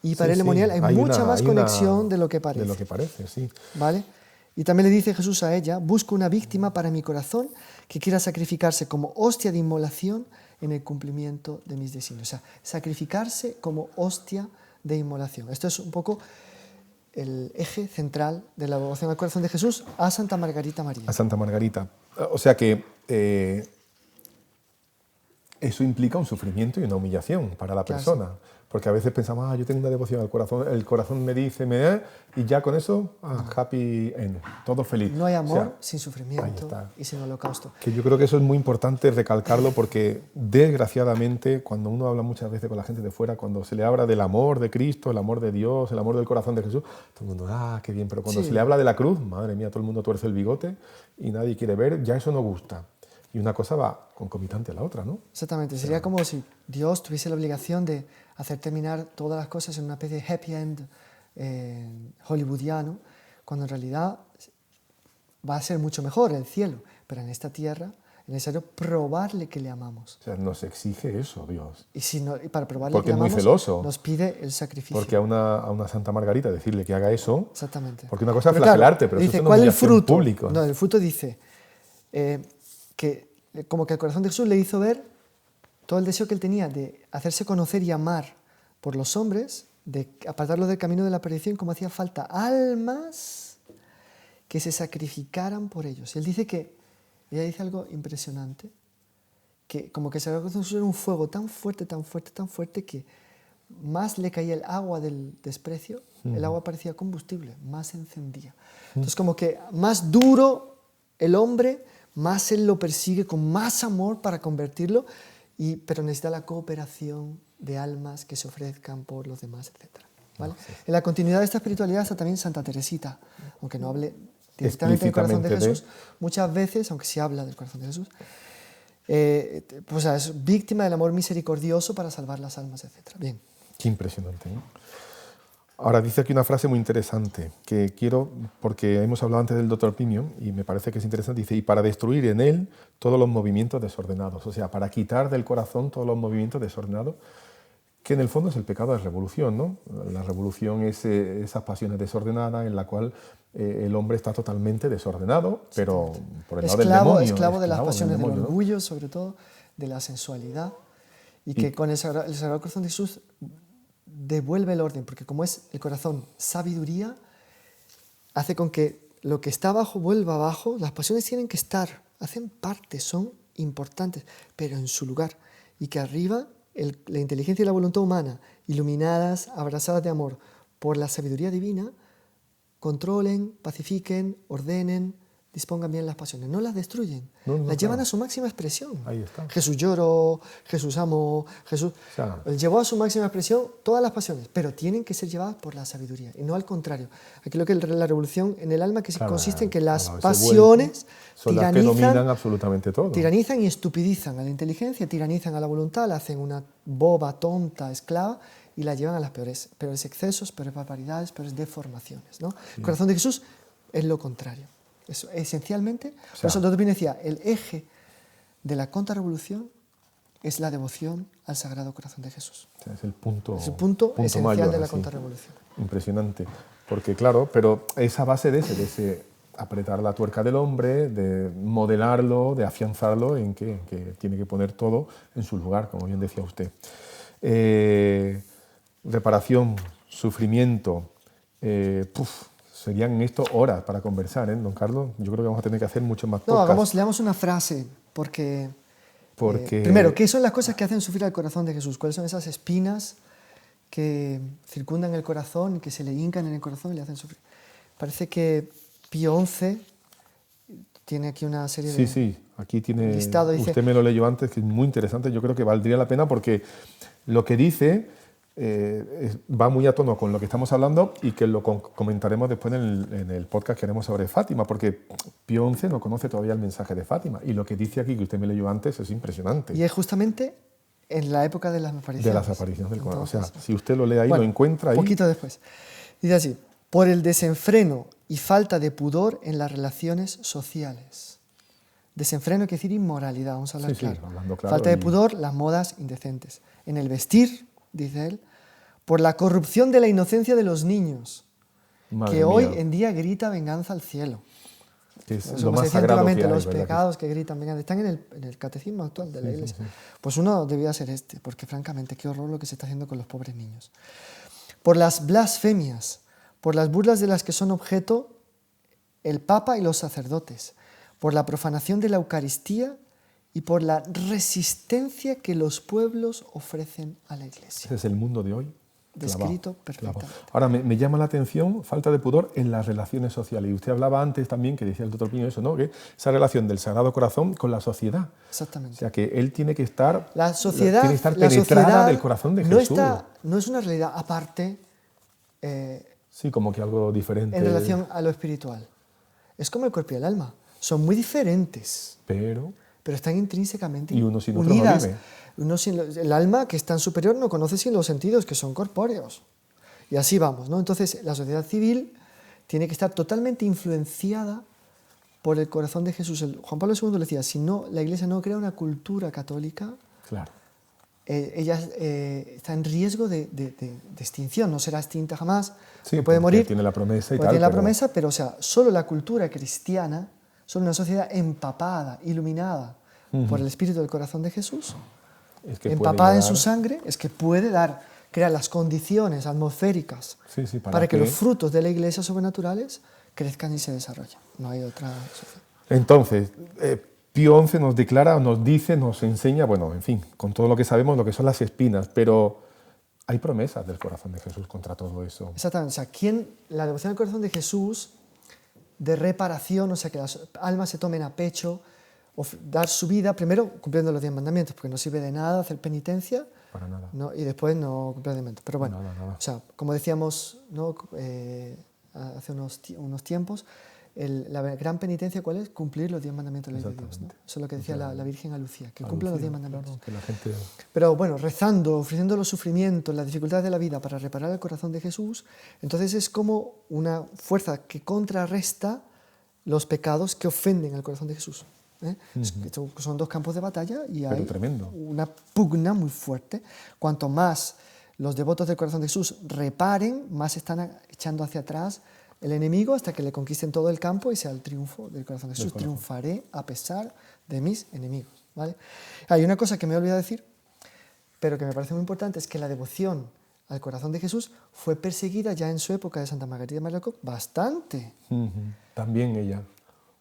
y parelemonial hay mucha más conexión de lo que parece. De lo que parece, sí. ¿Vale? Y también le dice Jesús a ella, busco una víctima para mi corazón que quiera sacrificarse como hostia de inmolación en el cumplimiento de mis designios. O sea, sacrificarse como hostia de inmolación. Esto es un poco el eje central de la devoción al corazón de Jesús a Santa Margarita María. A Santa Margarita. O sea que eso implica un sufrimiento y una humillación para la persona. Porque a veces pensamos, yo tengo una devoción al corazón, el corazón me dice, y ya con eso, happy end, todo feliz. No hay amor sin sufrimiento y sin holocausto. Que yo creo que eso es muy importante recalcarlo porque, desgraciadamente, cuando uno habla muchas veces con la gente de fuera, cuando se le habla del amor de Cristo, el amor de Dios, el amor del corazón de Jesús, todo el mundo, qué bien, pero cuando se le habla de la cruz, madre mía, todo el mundo tuerce el bigote y nadie quiere ver, ya eso no gusta. Y una cosa va concomitante a la otra, ¿no? Exactamente. Sería como si Dios tuviese la obligación de hacer terminar todas las cosas en una especie de happy end hollywoodiano, cuando en realidad va a ser mucho mejor el cielo. Pero en esta tierra es necesario probarle que le amamos. O sea, nos exige eso, Dios. Y para probarle porque que le amamos, es muy celoso. Nos pide el sacrificio. Porque a una Santa Margarita decirle que haga eso... Exactamente. Porque una cosa es flagelarte, pero dice, eso es una ¿cuál es el humillación fruto? pública. No, el fruto dice que como que el corazón de Jesús le hizo ver todo el deseo que él tenía de hacerse conocer y amar por los hombres, de apartarlos del camino de la perdición, como hacía falta almas que se sacrificaran por ellos. Y él dice ella dice algo impresionante, que como que el Sagrado Corazón de Jesús era un fuego tan fuerte, tan fuerte, tan fuerte, que más le caía el agua del desprecio, el agua parecía combustible, más se encendía. Entonces como que más duro el hombre, más él lo persigue con más amor para convertirlo, pero necesita la cooperación de almas que se ofrezcan por los demás, etc. ¿Vale? En la continuidad de esta espiritualidad está también Santa Teresita, aunque no hable directamente del corazón de Jesús, muchas veces, aunque sí habla del corazón de Jesús, pues es víctima del amor misericordioso para salvar las almas, etc. Bien. Qué impresionante, ¿no? Ahora dice aquí una frase muy interesante que quiero, porque hemos hablado antes del Dr. Pimio y me parece que es interesante, dice, y para destruir en él todos los movimientos desordenados, o sea, para quitar del corazón todos los movimientos desordenados, que en el fondo es el pecado de revolución, ¿no? La revolución es esas pasiones desordenadas en la cual el hombre está totalmente desordenado, pero por el lado del demonio. Esclavo de las pasiones del orgullo, sobre todo, de la sensualidad, y que con el Sagrado Corazón de Jesús devuelve el orden, porque como es el corazón sabiduría, hace con que lo que está abajo vuelva abajo. Las pasiones tienen que estar, hacen parte, son importantes, pero en su lugar, y que arriba la inteligencia y la voluntad humana, iluminadas, abrazadas de amor por la sabiduría divina, controlen, pacifiquen, ordenen, dispongan bien las pasiones, no las destruyen, las llevan a su máxima expresión. Ahí está. Jesús lloró, Jesús amó, Jesús llevó a su máxima expresión todas las pasiones, pero tienen que ser llevadas por la sabiduría y no al contrario. Aquí lo que la revolución en el alma consiste en que las pasiones son las que dominan absolutamente todo. Tiranizan y estupidizan a la inteligencia, tiranizan a la voluntad, la hacen una boba, tonta, esclava, y la llevan a las peores excesos, peores barbaridades, peores deformaciones, ¿no? Sí. El corazón de Jesús es lo contrario. Eso, esencialmente, por eso Dr. Pino decía, el eje de la contrarrevolución es la devoción al Sagrado Corazón de Jesús. O sea, es el punto esencial mayor, de la contrarrevolución. Impresionante, porque claro, pero esa base de ese apretar la tuerca del hombre, de modelarlo, de afianzarlo en que tiene que poner todo en su lugar, como bien decía usted. Reparación, sufrimiento, serían esto horas para conversar, ¿eh, don Carlos? Yo creo que vamos a tener que hacer mucho más podcasts. Leamos una frase, porque primero, ¿qué son las cosas que hacen sufrir al corazón de Jesús? ¿Cuáles son esas espinas que circundan el corazón, que se le hincan en el corazón y le hacen sufrir? Parece que Pío XI tiene aquí una serie de... Sí, aquí tiene... listado, dice, usted me lo leyó antes, que es muy interesante. Yo creo que valdría la pena porque lo que dice... va muy a tono con lo que estamos hablando y que lo comentaremos después en el podcast que haremos sobre Fátima, porque Pío XI no conoce todavía el mensaje de Fátima y lo que dice aquí, que usted me leyó antes, es impresionante. Y es justamente en la época de las apariciones. De las apariciones del corazón. O sea, si usted lo lee ahí, lo encuentra ahí. Un poquito después. Dice así, por el desenfreno y falta de pudor en las relaciones sociales. Desenfreno quiere decir inmoralidad, vamos a hablar Sí, claro. hablando claro. Falta de pudor, las modas indecentes. En el vestir, dice él, por la corrupción de la inocencia de los niños, Madre que hoy mía, en día grita venganza al cielo. que es Eso, lo como se más decía sagrado que antiguamente, hay, los ¿verdad? pecados que gritan venganza. Están en el catecismo actual de la Sí, sí, Iglesia. sí. Pues uno debía ser este, porque francamente, qué horror lo que se está haciendo con los pobres niños. Por las blasfemias, por las burlas de las que son objeto el Papa y los sacerdotes, por la profanación de la Eucaristía y por la resistencia que los pueblos ofrecen a la Iglesia. Ese es el mundo de hoy. Descrito clavado. perfectamente. Ahora, me llama la atención, falta de pudor en las relaciones sociales. Y usted hablaba antes también, que decía el doctor Pino eso, ¿no? Que esa relación del Sagrado Corazón con la sociedad. O Exactamente. sea, que él tiene que estar, La sociedad, tiene que estar la penetrada sociedad del corazón de no Jesús. no es una realidad aparte Sí, como que algo diferente. en relación a lo espiritual. Es como el cuerpo y el alma. Son muy diferentes, Pero están intrínsecamente Y uno sin otro no unidas. vive. El alma, que es tan superior, no conoce sin los sentidos, que son corpóreos. Y así vamos, ¿no? Entonces, la sociedad civil tiene que estar totalmente influenciada por el corazón de Jesús. Juan Pablo II le decía, si no, la Iglesia no crea una cultura católica, claro. ella está en riesgo de extinción, no será extinta jamás, Sí, no puede porque morir, tiene la promesa y porque tal, tiene la pero- promesa, pero o sea, solo la cultura cristiana, solo una sociedad empapada, iluminada por el Espíritu del corazón de Jesús, Es que puede empapada en llegar- su sangre, es que puede crear las condiciones atmosféricas Sí, sí, para que los frutos de la Iglesia sobrenaturales crezcan y se desarrollen. No hay otra solución. Entonces, Pío XI nos declara, nos dice, nos enseña, bueno, en fin, con todo lo que sabemos, lo que son las espinas, pero hay promesas del corazón de Jesús contra todo eso. Exactamente. O sea, la devoción al corazón de Jesús, de reparación, o sea, que las almas se tomen a pecho, dar su vida, primero cumpliendo los 10 mandamientos, porque no sirve de nada hacer penitencia, Para nada. ¿no? Y después no cumplir los mandamientos. Pero bueno, Nada. o sea, como decíamos, ¿no? Hace unos tiempos, la gran penitencia, ¿cuál es? Cumplir los 10 mandamientos de la ley de Dios, ¿no? Exactamente. Eso es lo que decía la Virgen a Lucía, que A cumpla los Lucía, 10 mandamientos. claro, que la gente... Pero bueno, rezando, ofreciendo los sufrimientos, las dificultades de la vida para reparar el corazón de Jesús, entonces es como una fuerza que contrarresta los pecados que ofenden al corazón de Jesús. Son dos campos de batalla y Pero hay tremendo. una pugna muy fuerte. Cuanto más los devotos del corazón de Jesús reparen, más están echando hacia atrás el enemigo hasta que le conquisten todo el campo y sea el triunfo del corazón de Jesús. Triunfaré a pesar de mis enemigos. ¿Vale? Hay una cosa que me he olvidado decir, pero que me parece muy importante, es que la devoción al corazón de Jesús fue perseguida ya en su época de Santa Margarita de Alacoque bastante. También ella.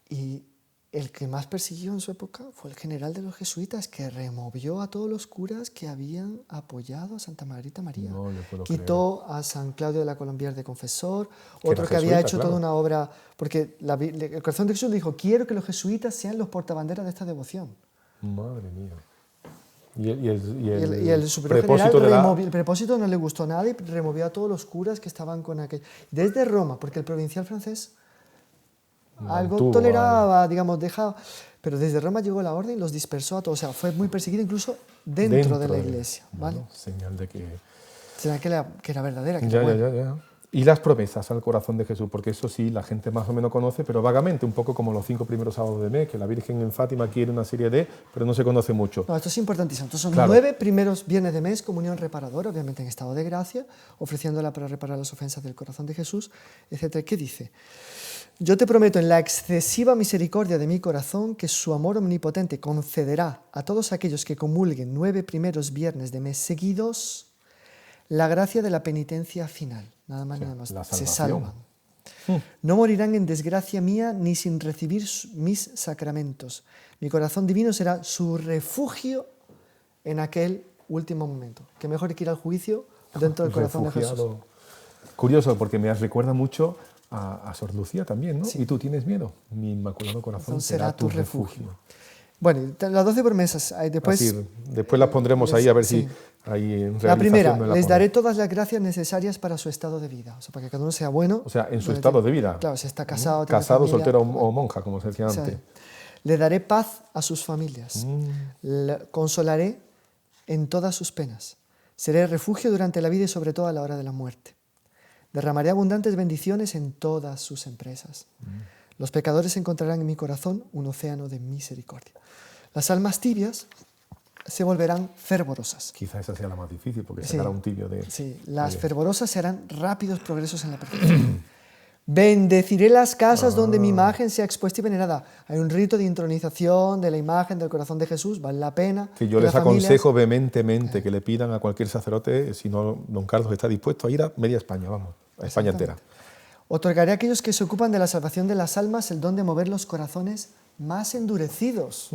Y el que más persiguió en su época fue el general de los jesuitas, que removió a todos los curas que habían apoyado a Santa Margarita María. No lo puedo Quitó a San Claudio de la Colombier de confesor, Que otro era que había jesuita, hecho claro. toda una obra, porque el corazón de Jesús dijo, quiero que los jesuitas sean los portabanderas de esta devoción. Madre mía. Y el superior propósito general de el propósito no le gustó nada y removió a todos los curas que estaban con aquel. Desde Roma, porque el provincial francés algo Mantuvo, toleraba, digamos, dejaba. Pero desde Roma llegó la orden y los dispersó a todos. O sea, fue muy perseguido incluso dentro de la iglesia. ¿Vale? Bueno, señal de que... Será que era verdadera. Que Ya. era buena. Y las promesas al corazón de Jesús, porque eso sí, la gente más o menos conoce, pero vagamente, un poco como los 5 primeros sábados de mes, que la Virgen en Fátima quiere una serie de, pero no se conoce mucho. No, esto es importantísimo. Entonces son Claro. 9 primeros viernes de mes, comunión reparadora, obviamente en estado de gracia, ofreciéndola para reparar las ofensas del corazón de Jesús, etc. ¿Qué dice? Yo te prometo en la excesiva misericordia de mi corazón que su amor omnipotente concederá a todos aquellos que comulguen 9 primeros viernes de mes seguidos la gracia de la penitencia final. Nada más, nada más. la Se salvación. salvan. No morirán en desgracia mía ni sin recibir mis sacramentos. Mi corazón divino será su refugio en aquel último momento. Que mejor que ir al juicio dentro del corazón de Jesús. Refugiado. Curioso, porque me recuerda mucho a Sor Lucía también, ¿no? Sí. ¿Y tú tienes miedo? Mi inmaculado corazón será tu refugio. Bueno, las 12 promesas. Después, Así, después las pondremos ahí a ver sí. si hay en La primera, realización de les la daré todas las gracias necesarias para su estado de vida. O sea, para que cada uno sea bueno. O sea, en su Bueno, estado de vida. Claro, si está casado, tiene Casado, familia, soltero o monja, como se decía o sea, antes. le daré paz a sus familias. Consolaré en todas sus penas. Seré refugio durante la vida y sobre todo a la hora de la muerte. Derramaré abundantes bendiciones en todas sus empresas. Los pecadores encontrarán en mi corazón un océano de misericordia. Las almas tibias se volverán fervorosas. Quizá esa sea la más difícil, porque Sí. sacar a un tibio de... Sí, las de- fervorosas serán rápidos progresos en la perfección. Bendeciré las casas donde mi imagen sea expuesta y venerada. Hay un rito de intronización de la imagen del corazón de Jesús, vale la pena. Que yo que les las familias- aconsejo vehementemente que le pidan a cualquier sacerdote, si no, don Carlos está dispuesto a ir a media España, vamos, a España entera. Otorgaré a aquellos que se ocupan de la salvación de las almas el don de mover los corazones más endurecidos.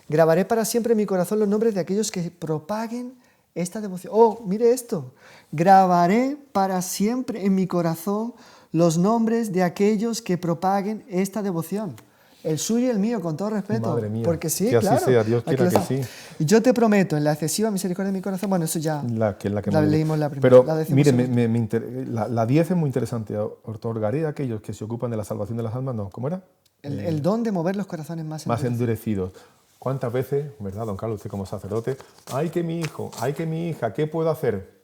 Grabaré para siempre en mi corazón los nombres de aquellos que propaguen esta devoción. Oh, mire esto. Grabaré para siempre en mi corazón los nombres de aquellos que propaguen esta devoción. El suyo y el mío, con todo respeto. Madre mía, Porque sí, que así claro. sea, Dios Aquí quiera lo que está. sí. Y yo te prometo, en la excesiva misericordia de mi corazón, bueno, eso ya La la hemos leímos la primera. Pero la decimos mire, segunda. la 10 es muy interesante. Otorgaré a aquellos que se ocupan de la salvación de las almas, no, ¿cómo era? El don de mover los corazones más Más endurecidos. endurecidos. ¿Cuántas veces, verdad, don Carlos, usted como sacerdote, ay que mi hijo, ay que mi hija, ¿qué puedo hacer?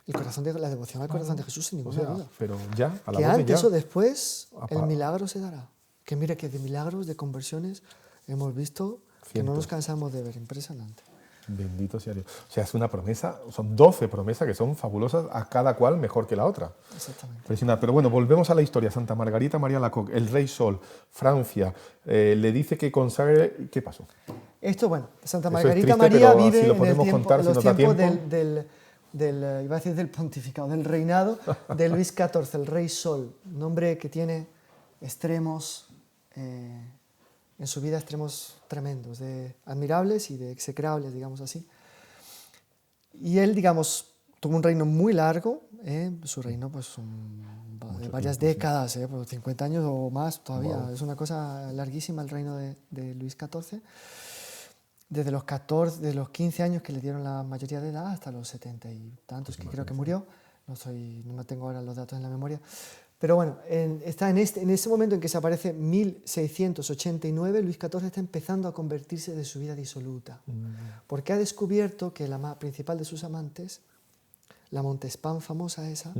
El corazón de la devoción al corazón de Jesús, sin O ninguna sea, duda. pero ya, a la Que voz de antes ya. o después el Apa- milagro se dará. Que mira que de milagros, de conversiones, hemos visto que no Cientos. nos cansamos de ver. Impresionante. Bendito sea Dios. O sea, es una promesa, son 12 promesas que son fabulosas, a cada cual mejor que la otra. Exactamente. Impresionante. Pero bueno, volvemos a la historia. Santa Margarita María Alacoque, el rey Sol, Francia, le dice que consagre... ¿Qué pasó? Esto, bueno, Santa Eso es Margarita triste, María pero vive si lo en podemos contar, en si los nos da tiempos tiempo. iba a decir del pontificado, del reinado de Luis XIV, el rey Sol, un hombre que tiene extremos, en su vida extremos tremendos, de admirables y de execrables, digamos así. Y él, digamos, tuvo un reino muy largo, su reino pues son varias décadas, por 50 años o más todavía, Wow. es una cosa larguísima el reino de Luis XIV. Desde los 15 años que le dieron la mayoría de edad hasta los 70 y tantos que creo que murió. No me tengo ahora los datos en la memoria. Pero bueno, está en ese momento en que se aparece 1689, Luis XIV está empezando a convertirse de su vida disoluta. Porque ha descubierto que la más principal de sus amantes, la Montespan famosa esa,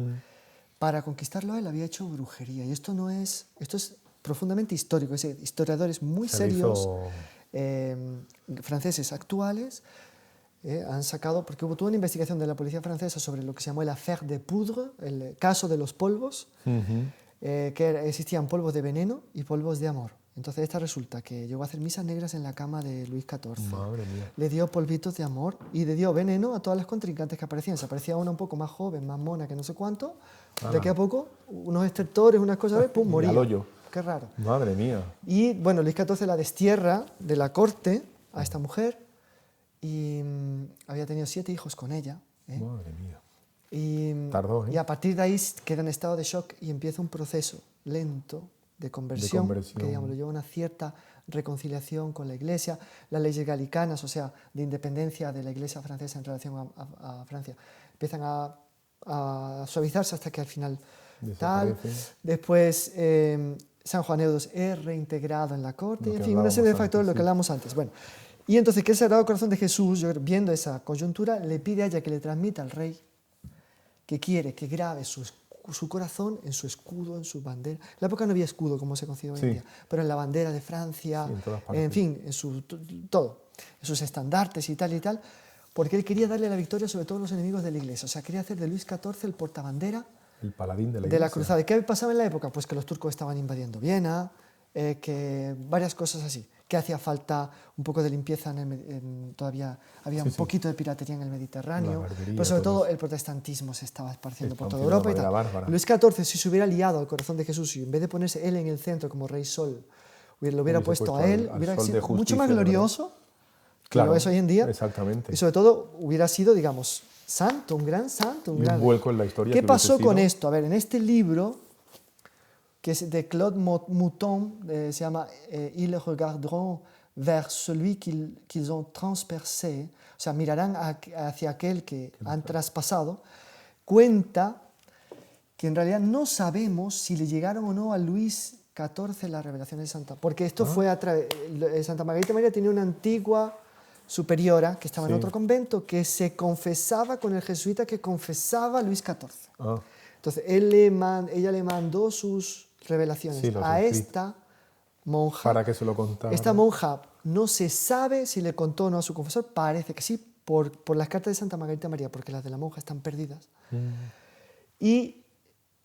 para conquistarlo a él había hecho brujería. Y esto es profundamente histórico. Historiadores muy Se le serios, hizo- franceses actuales, han sacado, porque tuvo una investigación de la policía francesa sobre lo que se llamó el affaire de poudre, el caso de los polvos, que existían polvos de veneno y polvos de amor. Entonces esta resulta que llegó a hacer misas negras en la cama de Luis XIV. Madre mía. Le dio polvitos de amor y le dio veneno a todas las contrincantes que aparecían. Se aparecía una un poco más joven, más mona, que no sé cuánto. De aquí a poco, unos extractores, unas cosas, pum, Y moría. al hoyo. Qué raro. Madre mía. Y bueno, Luis XIV la destierra de la corte a esta mujer y había tenido 7 hijos con ella. Madre mía. Y, Tardó, ¿eh? y a partir de ahí queda en estado de shock y empieza un proceso lento de conversión, que digamos, lo lleva a una cierta reconciliación con la Iglesia. Las leyes galicanas, o sea, de independencia de la Iglesia francesa en relación a Francia, empiezan a suavizarse hasta que al final tal. Desaparece. Después San Juan Eudos es reintegrado en la corte, Lo en que fin, una serie de hablábamos factores, antes, lo que sí. hablamos antes. Bueno, y entonces que el Sagrado Corazón de Jesús, viendo esa coyuntura, le pide a ella que le transmita al rey que quiere que grabe su corazón en su escudo, en su bandera. En la época no había escudo como se concibe hoy en Sí. día, pero en la bandera de Francia, Sí, en todas partes. en fin, todo, en sus estandartes y tal, porque él quería darle la victoria sobre todos los enemigos de la Iglesia. O sea, quería hacer de Luis XIV el portabandera El paladín de la de iglesia. la cruzada. ¿Y qué pasaba en la época? Pues que los turcos estaban invadiendo Viena, que varias cosas así, que hacía falta un poco de limpieza, todavía había un poquito de piratería en el Mediterráneo, La barbería, pero sobre todo todo el protestantismo se estaba esparciendo por toda Expansión Europa y de tal. manera bárbara. Luis XIV, si se hubiera liado al corazón de Jesús y en vez de ponerse él en el centro como rey sol, lo hubiera puesto a él, al hubiera sol de sido mucho justicia, más de verdad. glorioso que Claro, lo es hoy en día. exactamente. Y sobre todo hubiera sido, digamos, santo, un gran santo. Y un gran... vuelco en la historia ¿Qué que pasó hubiese con sido. esto? A ver, en este libro, que es de Claude Mouton, se llama Ils regarderont vers celui qu'ils ont transpercé, o sea, mirarán hacia aquel que han traspasado, cuenta que en realidad no sabemos si le llegaron o no a Luis XIV las revelaciones de Santa, porque esto fue a través... Santa Margarita María tenía una antigua superiora que estaba en Sí. otro convento que se confesaba con el jesuita que confesaba a Luis XIV. Ah, Entonces ella le mandó sus revelaciones Sí, los a escritos. esta monja. Para que se lo contara. Esta monja no se sabe si le contó o no a su confesor, parece que sí, por las cartas de Santa Margarita María, porque las de la monja están perdidas. Y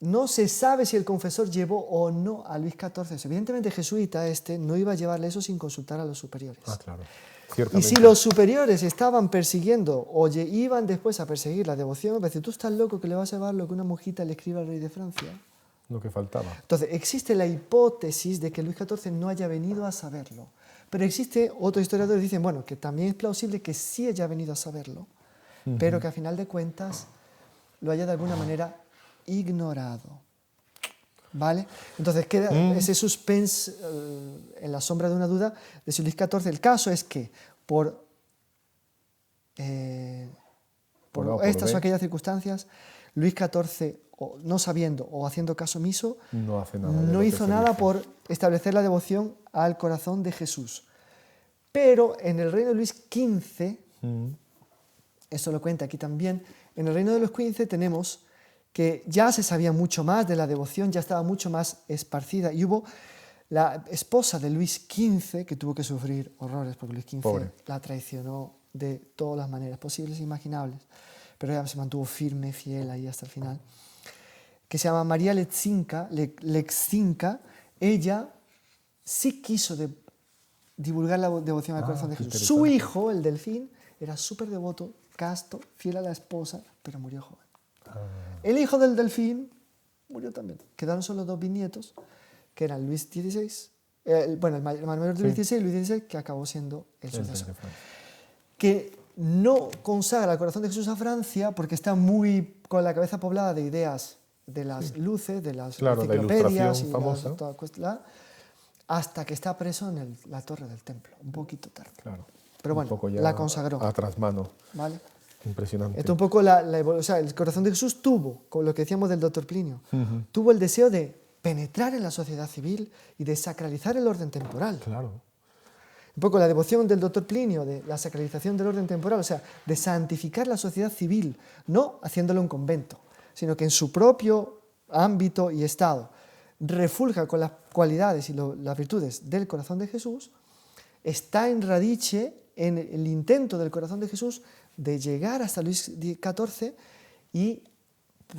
no se sabe si el confesor llevó o no a Luis XIV. Evidentemente, jesuita no iba a llevarle eso sin consultar a los superiores. Ah, claro. Y Ciertamente. si los superiores estaban persiguiendo o iban después a perseguir la devoción, me parece, tú estás loco que le vas a llevar lo que una monjita le escribe al rey de Francia. Lo que faltaba. Entonces, existe la hipótesis de que Luis XIV no haya venido a saberlo. Pero existe, otros historiadores dicen, bueno, que también es plausible que sí haya venido a saberlo, pero que a final de cuentas lo haya de alguna manera ignorado. ¿Vale? Entonces queda ese suspense en la sombra de una duda de si Luis XIV. El caso es que por estas o aquellas circunstancias, Luis XIV, no sabiendo o haciendo caso omiso, No hace nada. de no lo que hizo se nada dice. por establecer la devoción al corazón de Jesús. Pero en el reino de Luis XV, eso lo cuenta aquí también, en el reino de Luis XV tenemos que ya se sabía mucho más de la devoción, ya estaba mucho más esparcida, y hubo la esposa de Luis XV que tuvo que sufrir horrores porque Luis XV Pobre. la traicionó de todas las maneras posibles e imaginables, pero ella se mantuvo firme, fiel ahí hasta el final, que se llama María Leczinska. Ella sí quiso divulgar la devoción al corazón de qué Jesús. Su interesante. hijo, el Delfín, era súper devoto, casto, fiel a la esposa, pero murió joven. El hijo del Delfín murió también. Quedaron solo dos bisnietos, que eran Luis XVI, el mayor de Luis XVI y Luis XVI, que acabó siendo el sucesor. Que no consagra el corazón de Jesús a Francia porque está muy con la cabeza poblada de ideas de las luces, de las Claro, la enciclopedias ilustración y famosa. hasta que está preso en la torre del templo, un poquito tarde. Claro. Pero Un bueno, poco ya la consagró. a trasmano. ¿Vale? Impresionante. Esto un poco o sea, el corazón de Jesús tuvo, con lo que decíamos del doctor Plinio, tuvo el deseo de penetrar en la sociedad civil y de sacralizar el orden temporal. Claro. Un poco la devoción del doctor Plinio, de la sacralización del orden temporal, o sea, de santificar la sociedad civil, no haciéndolo un convento, sino que en su propio ámbito y estado refulja con las cualidades y las virtudes del corazón de Jesús, está en radice en el intento del corazón de Jesús de llegar hasta Luis XIV y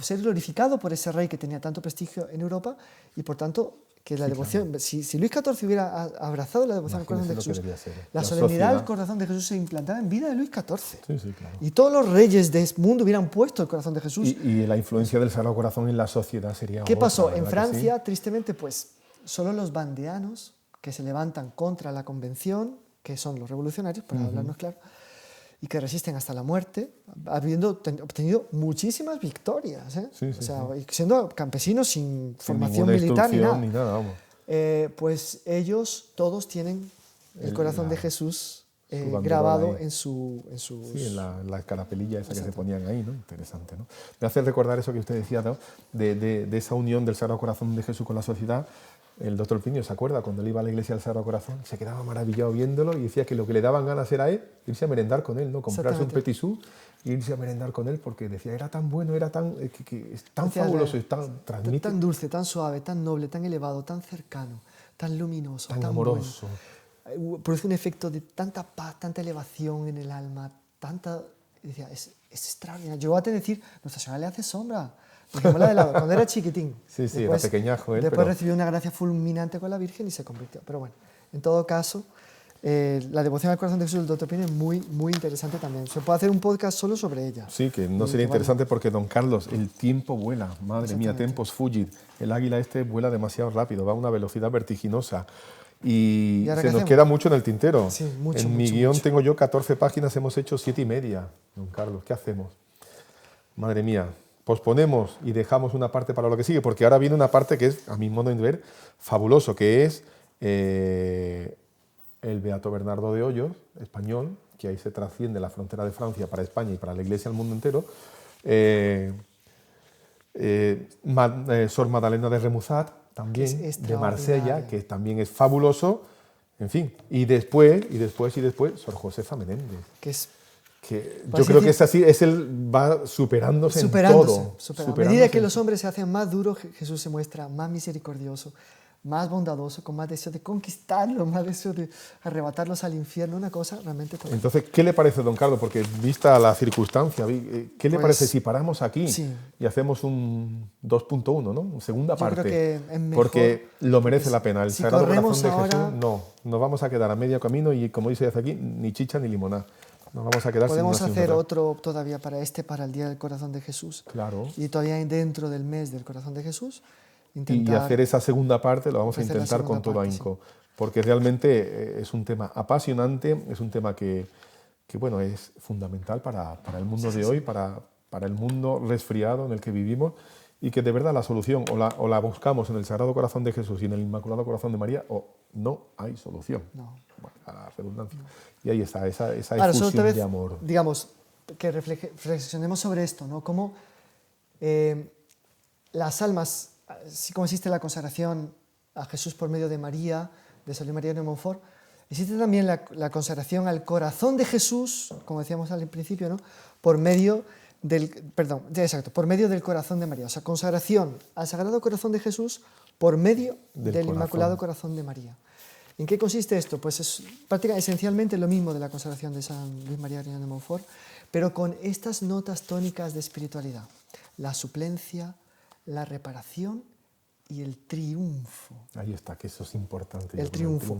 ser glorificado por ese rey que tenía tanto prestigio en Europa y por tanto que la devoción, si Luis XIV hubiera abrazado la devoción al corazón de Imagínese lo que Jesús, debía ser, la la solemnidad del sociedad. corazón de Jesús se implantaba en vida de Luis XIV. Sí, claro. Y todos los reyes del mundo hubieran puesto el corazón de Jesús. Y la influencia del Sagrado Corazón en la sociedad sería ¿Qué otra, pasó? ¿verdad En que Francia, sí? tristemente, pues solo los bandeanos que se levantan contra la convención, que son los revolucionarios, para hablarnos claro, y que resisten hasta la muerte, habiendo obtenido muchísimas victorias, ¿eh? Sí, o sea, y siendo campesinos sin Sin formación ninguna militar ni nada. instrucción vamos. Pues ellos todos tienen el corazón de Jesús su banderón grabado ahí. en su Sí, en la escarapelilla esa que se Exacto. ponían ahí, ¿no? Interesante, ¿no? Me hace recordar eso que usted decía, ¿no? De esa unión del Sagrado Corazón de Jesús con la sociedad. El doctor Plinio se acuerda cuando él iba a la iglesia del Sagrado Corazón, se quedaba maravillado viéndolo y decía que lo que le daban ganas era irse a merendar con él, ¿no? Comprarse un Exactamente. petit sou e irse a merendar con él porque decía, era tan bueno, era tan, que es tan Decía, fabuloso, es tan, transmite, tan dulce, tan suave, tan noble, tan elevado, tan cercano, tan luminoso, tan tan amoroso. bueno. Produce un efecto de tanta paz, tanta elevación en el alma, tanta... Decía, es extraordinario. Llegó a decir, Nuestra Señora le hace sombra. Dejémosla de lado, cuando era chiquitín. Sí, era pequeñajo él, Después pero- recibió una gracia fulminante con la Virgen y se convirtió. Pero bueno, en todo caso, la devoción al corazón de Jesús del doctor Plinio es muy, muy interesante también. Se puede hacer un podcast solo sobre ella. Sí, que no Y sería bueno, interesante porque, don Carlos, el tiempo vuela. Madre mía, Exactamente. tempos fugit. El águila vuela demasiado rápido, va a una velocidad vertiginosa. Y ¿Y ahora se qué nos hacemos? queda mucho en el tintero. Sí, mucho, en mi mucho, guión mucho. tengo yo 14 páginas, hemos hecho 7:30. Don Carlos, ¿qué hacemos? Madre mía, posponemos y dejamos una parte para lo que sigue, porque ahora viene una parte que es, a mi modo de ver, fabuloso, que es el Beato Bernardo de Hoyos, español, que ahí se trasciende la frontera de Francia para España y para la Iglesia al mundo entero. Sor Madalena de Remusat, también, Que es de Marsella, extraordinario. que también es fabuloso. En fin, y después, Sor Josefa Menéndez. que es que Por yo así creo que decir, es así, es él va superándose en todo. A medida que los hombres se hacen más duros, Jesús se muestra más misericordioso, más bondadoso, con más deseo de conquistarlos, más deseo de arrebatarlos al infierno, una cosa realmente tremenda. Entonces, ¿qué le parece, don Carlos? Porque vista la circunstancia, ¿qué le Pues, parece si paramos aquí sí. y hacemos un 2.1, ¿no? Segunda Yo creo parte. que es mejor, porque lo merece la pena. El si Sagrado corremos Corazón de ahora, Jesús, no. Nos vamos a quedar a medio camino y, como dice aquí, ni chicha ni limonada. Nos vamos a quedar podemos sin una hacer sin otra. otro todavía para el Día del Corazón de Jesús. Claro. Y todavía dentro del mes del Corazón de Jesús, Y intentar hacer esa segunda parte lo vamos a ofrecer la intentar con segunda todo parte, ahínco. Porque realmente es un tema apasionante, es un tema que bueno, es fundamental para el mundo de hoy, para el mundo resfriado en el que vivimos, y que de verdad la solución o la buscamos en el Sagrado Corazón de Jesús y en el Inmaculado Corazón de María, o no hay solución. No. Bueno, a la redundancia. Y ahí está, esa Ahora, solo efusión otra vez, de amor. digamos, que reflexionemos sobre esto, ¿no? Cómo las almas, así como existe la consagración a Jesús por medio de María, de San Luis María de Montfort, existe también la consagración al corazón de Jesús, como decíamos al principio, ¿no? Por medio por medio del corazón de María. O sea, consagración al Sagrado Corazón de Jesús por medio del Inmaculado Corazón de María. ¿En qué consiste esto? Pues es prácticamente esencialmente lo mismo de la consagración de San Luis María de Montfort, pero con estas notas tónicas de espiritualidad: la suplencia, la reparación y el triunfo. Ahí está, que eso es importante. El triunfo.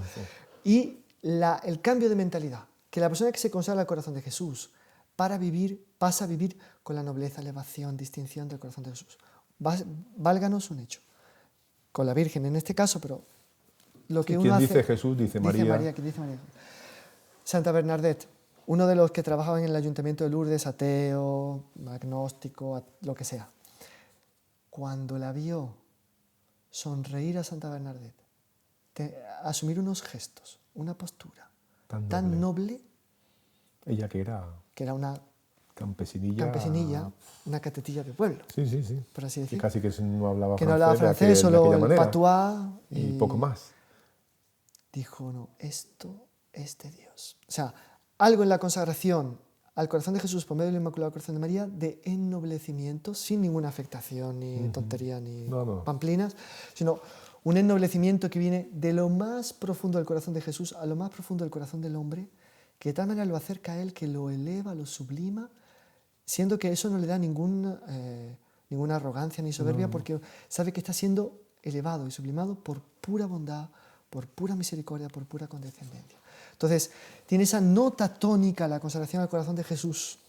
Y el cambio de mentalidad, que la persona que se consagra al corazón de Jesús pasa a vivir con la nobleza, elevación, distinción del corazón de Jesús. Válganos un hecho. Con la Virgen en este caso, pero lo que uno hace... ¿Quién dice Jesús? Dice María. Dice María. Santa Bernadette, uno de los que trabajaban en el Ayuntamiento de Lourdes, ateo, agnóstico, lo que sea. Cuando la vio sonreír a Santa Bernadette, asumir unos gestos, una postura tan noble, ella que era una campesinilla, una catetilla de pueblo, sí, por así decir, que casi que no hablaba que francés, no hablaba francés, solo el patois y poco más. Dijo, no, esto es de Dios. O sea, algo en la consagración al corazón de Jesús por medio del Inmaculado Corazón de María de ennoblecimiento, sin ninguna afectación, ni tontería, ni pamplinas, sino un ennoblecimiento que viene de lo más profundo del corazón de Jesús a lo más profundo del corazón del hombre, que de tal manera lo acerca a Él, que lo eleva, lo sublima, siendo que eso no le da ninguna arrogancia ni soberbia, porque sabe que está siendo elevado y sublimado por pura bondad, por pura misericordia, por pura condescendencia. Entonces, tiene esa nota tónica la consagración al corazón de Jesús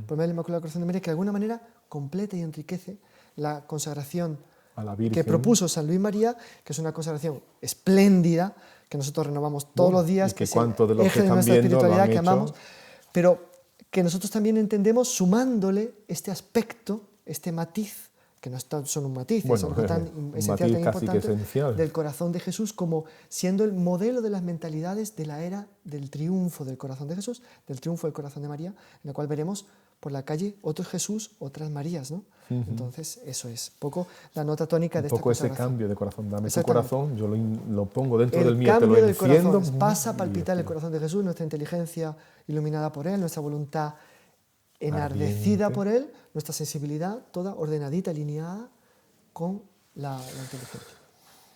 por medio del Inmaculado Corazón de María, que de alguna manera completa y enriquece la consagración a la Virgen, que propuso San Luis María, que es una consagración espléndida, que nosotros renovamos todos los días, que es el cuántos de los eje que de nuestra están viendo espiritualidad lo que han amamos, hecho. pero que nosotros también entendemos sumándole este aspecto, este matiz, que no es solo un matiz, es algo tan esencial, tan importante, del corazón de Jesús, como siendo el modelo de las mentalidades de la era del triunfo del corazón de Jesús, del triunfo del corazón de María, en la cual veremos por la calle otros Jesús, otras Marías, ¿no? Entonces, eso es poco la nota tónica de esta consagración. Ese cambio de corazón, dame tu corazón, yo lo pongo dentro del mío, El te lo cambio del enciendo. corazón pasa a palpitar el corazón de Jesús, nuestra inteligencia iluminada por Él, nuestra voluntad enardecida por Él, nuestra sensibilidad toda ordenadita, alineada con la inteligencia.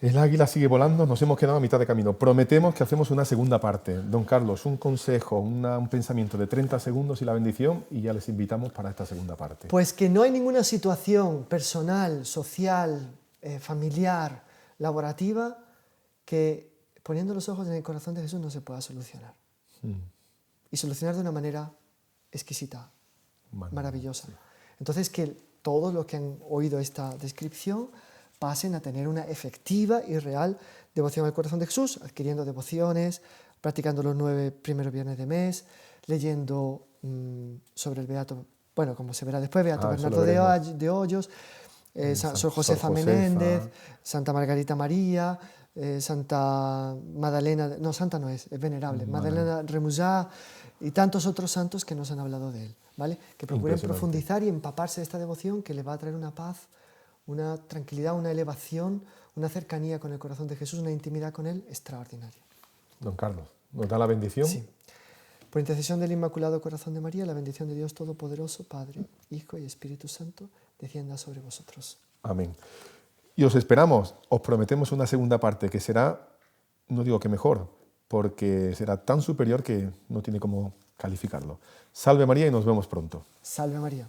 El águila sigue volando, nos hemos quedado a mitad de camino. Prometemos que hacemos una segunda parte. Don Carlos, un consejo, un pensamiento de 30 segundos y la bendición, y ya les invitamos para esta segunda parte. Pues que no hay ninguna situación personal, social, familiar, laborativa, que poniendo los ojos en el corazón de Jesús no se pueda solucionar. Y solucionar de una manera exquisita, maravillosa. Entonces, que todos los que han oído esta descripción pasen a tener una efectiva y real devoción al corazón de Jesús, adquiriendo devociones, practicando los 9 primeros viernes de mes, leyendo sobre el Beato, bueno, como se verá después, Beato Bernardo de Hoyos, Sor Josefa Menéndez, Santa Margarita María, Santa Madalena, no, santa no es venerable, Madalena Remusat y tantos otros santos que nos han hablado de él, ¿vale? Que procuren profundizar y empaparse de esta devoción que le va a traer una paz, una tranquilidad, una elevación, una cercanía con el corazón de Jesús, una intimidad con Él extraordinaria. Don Carlos, ¿nos da la bendición? Sí. Por intercesión del Inmaculado Corazón de María, la bendición de Dios Todopoderoso, Padre, Hijo y Espíritu Santo, descienda sobre vosotros. Amén. Y os esperamos, os prometemos una segunda parte que será, no digo que mejor, porque será tan superior que no tiene cómo calificarlo. Salve María y nos vemos pronto. Salve María.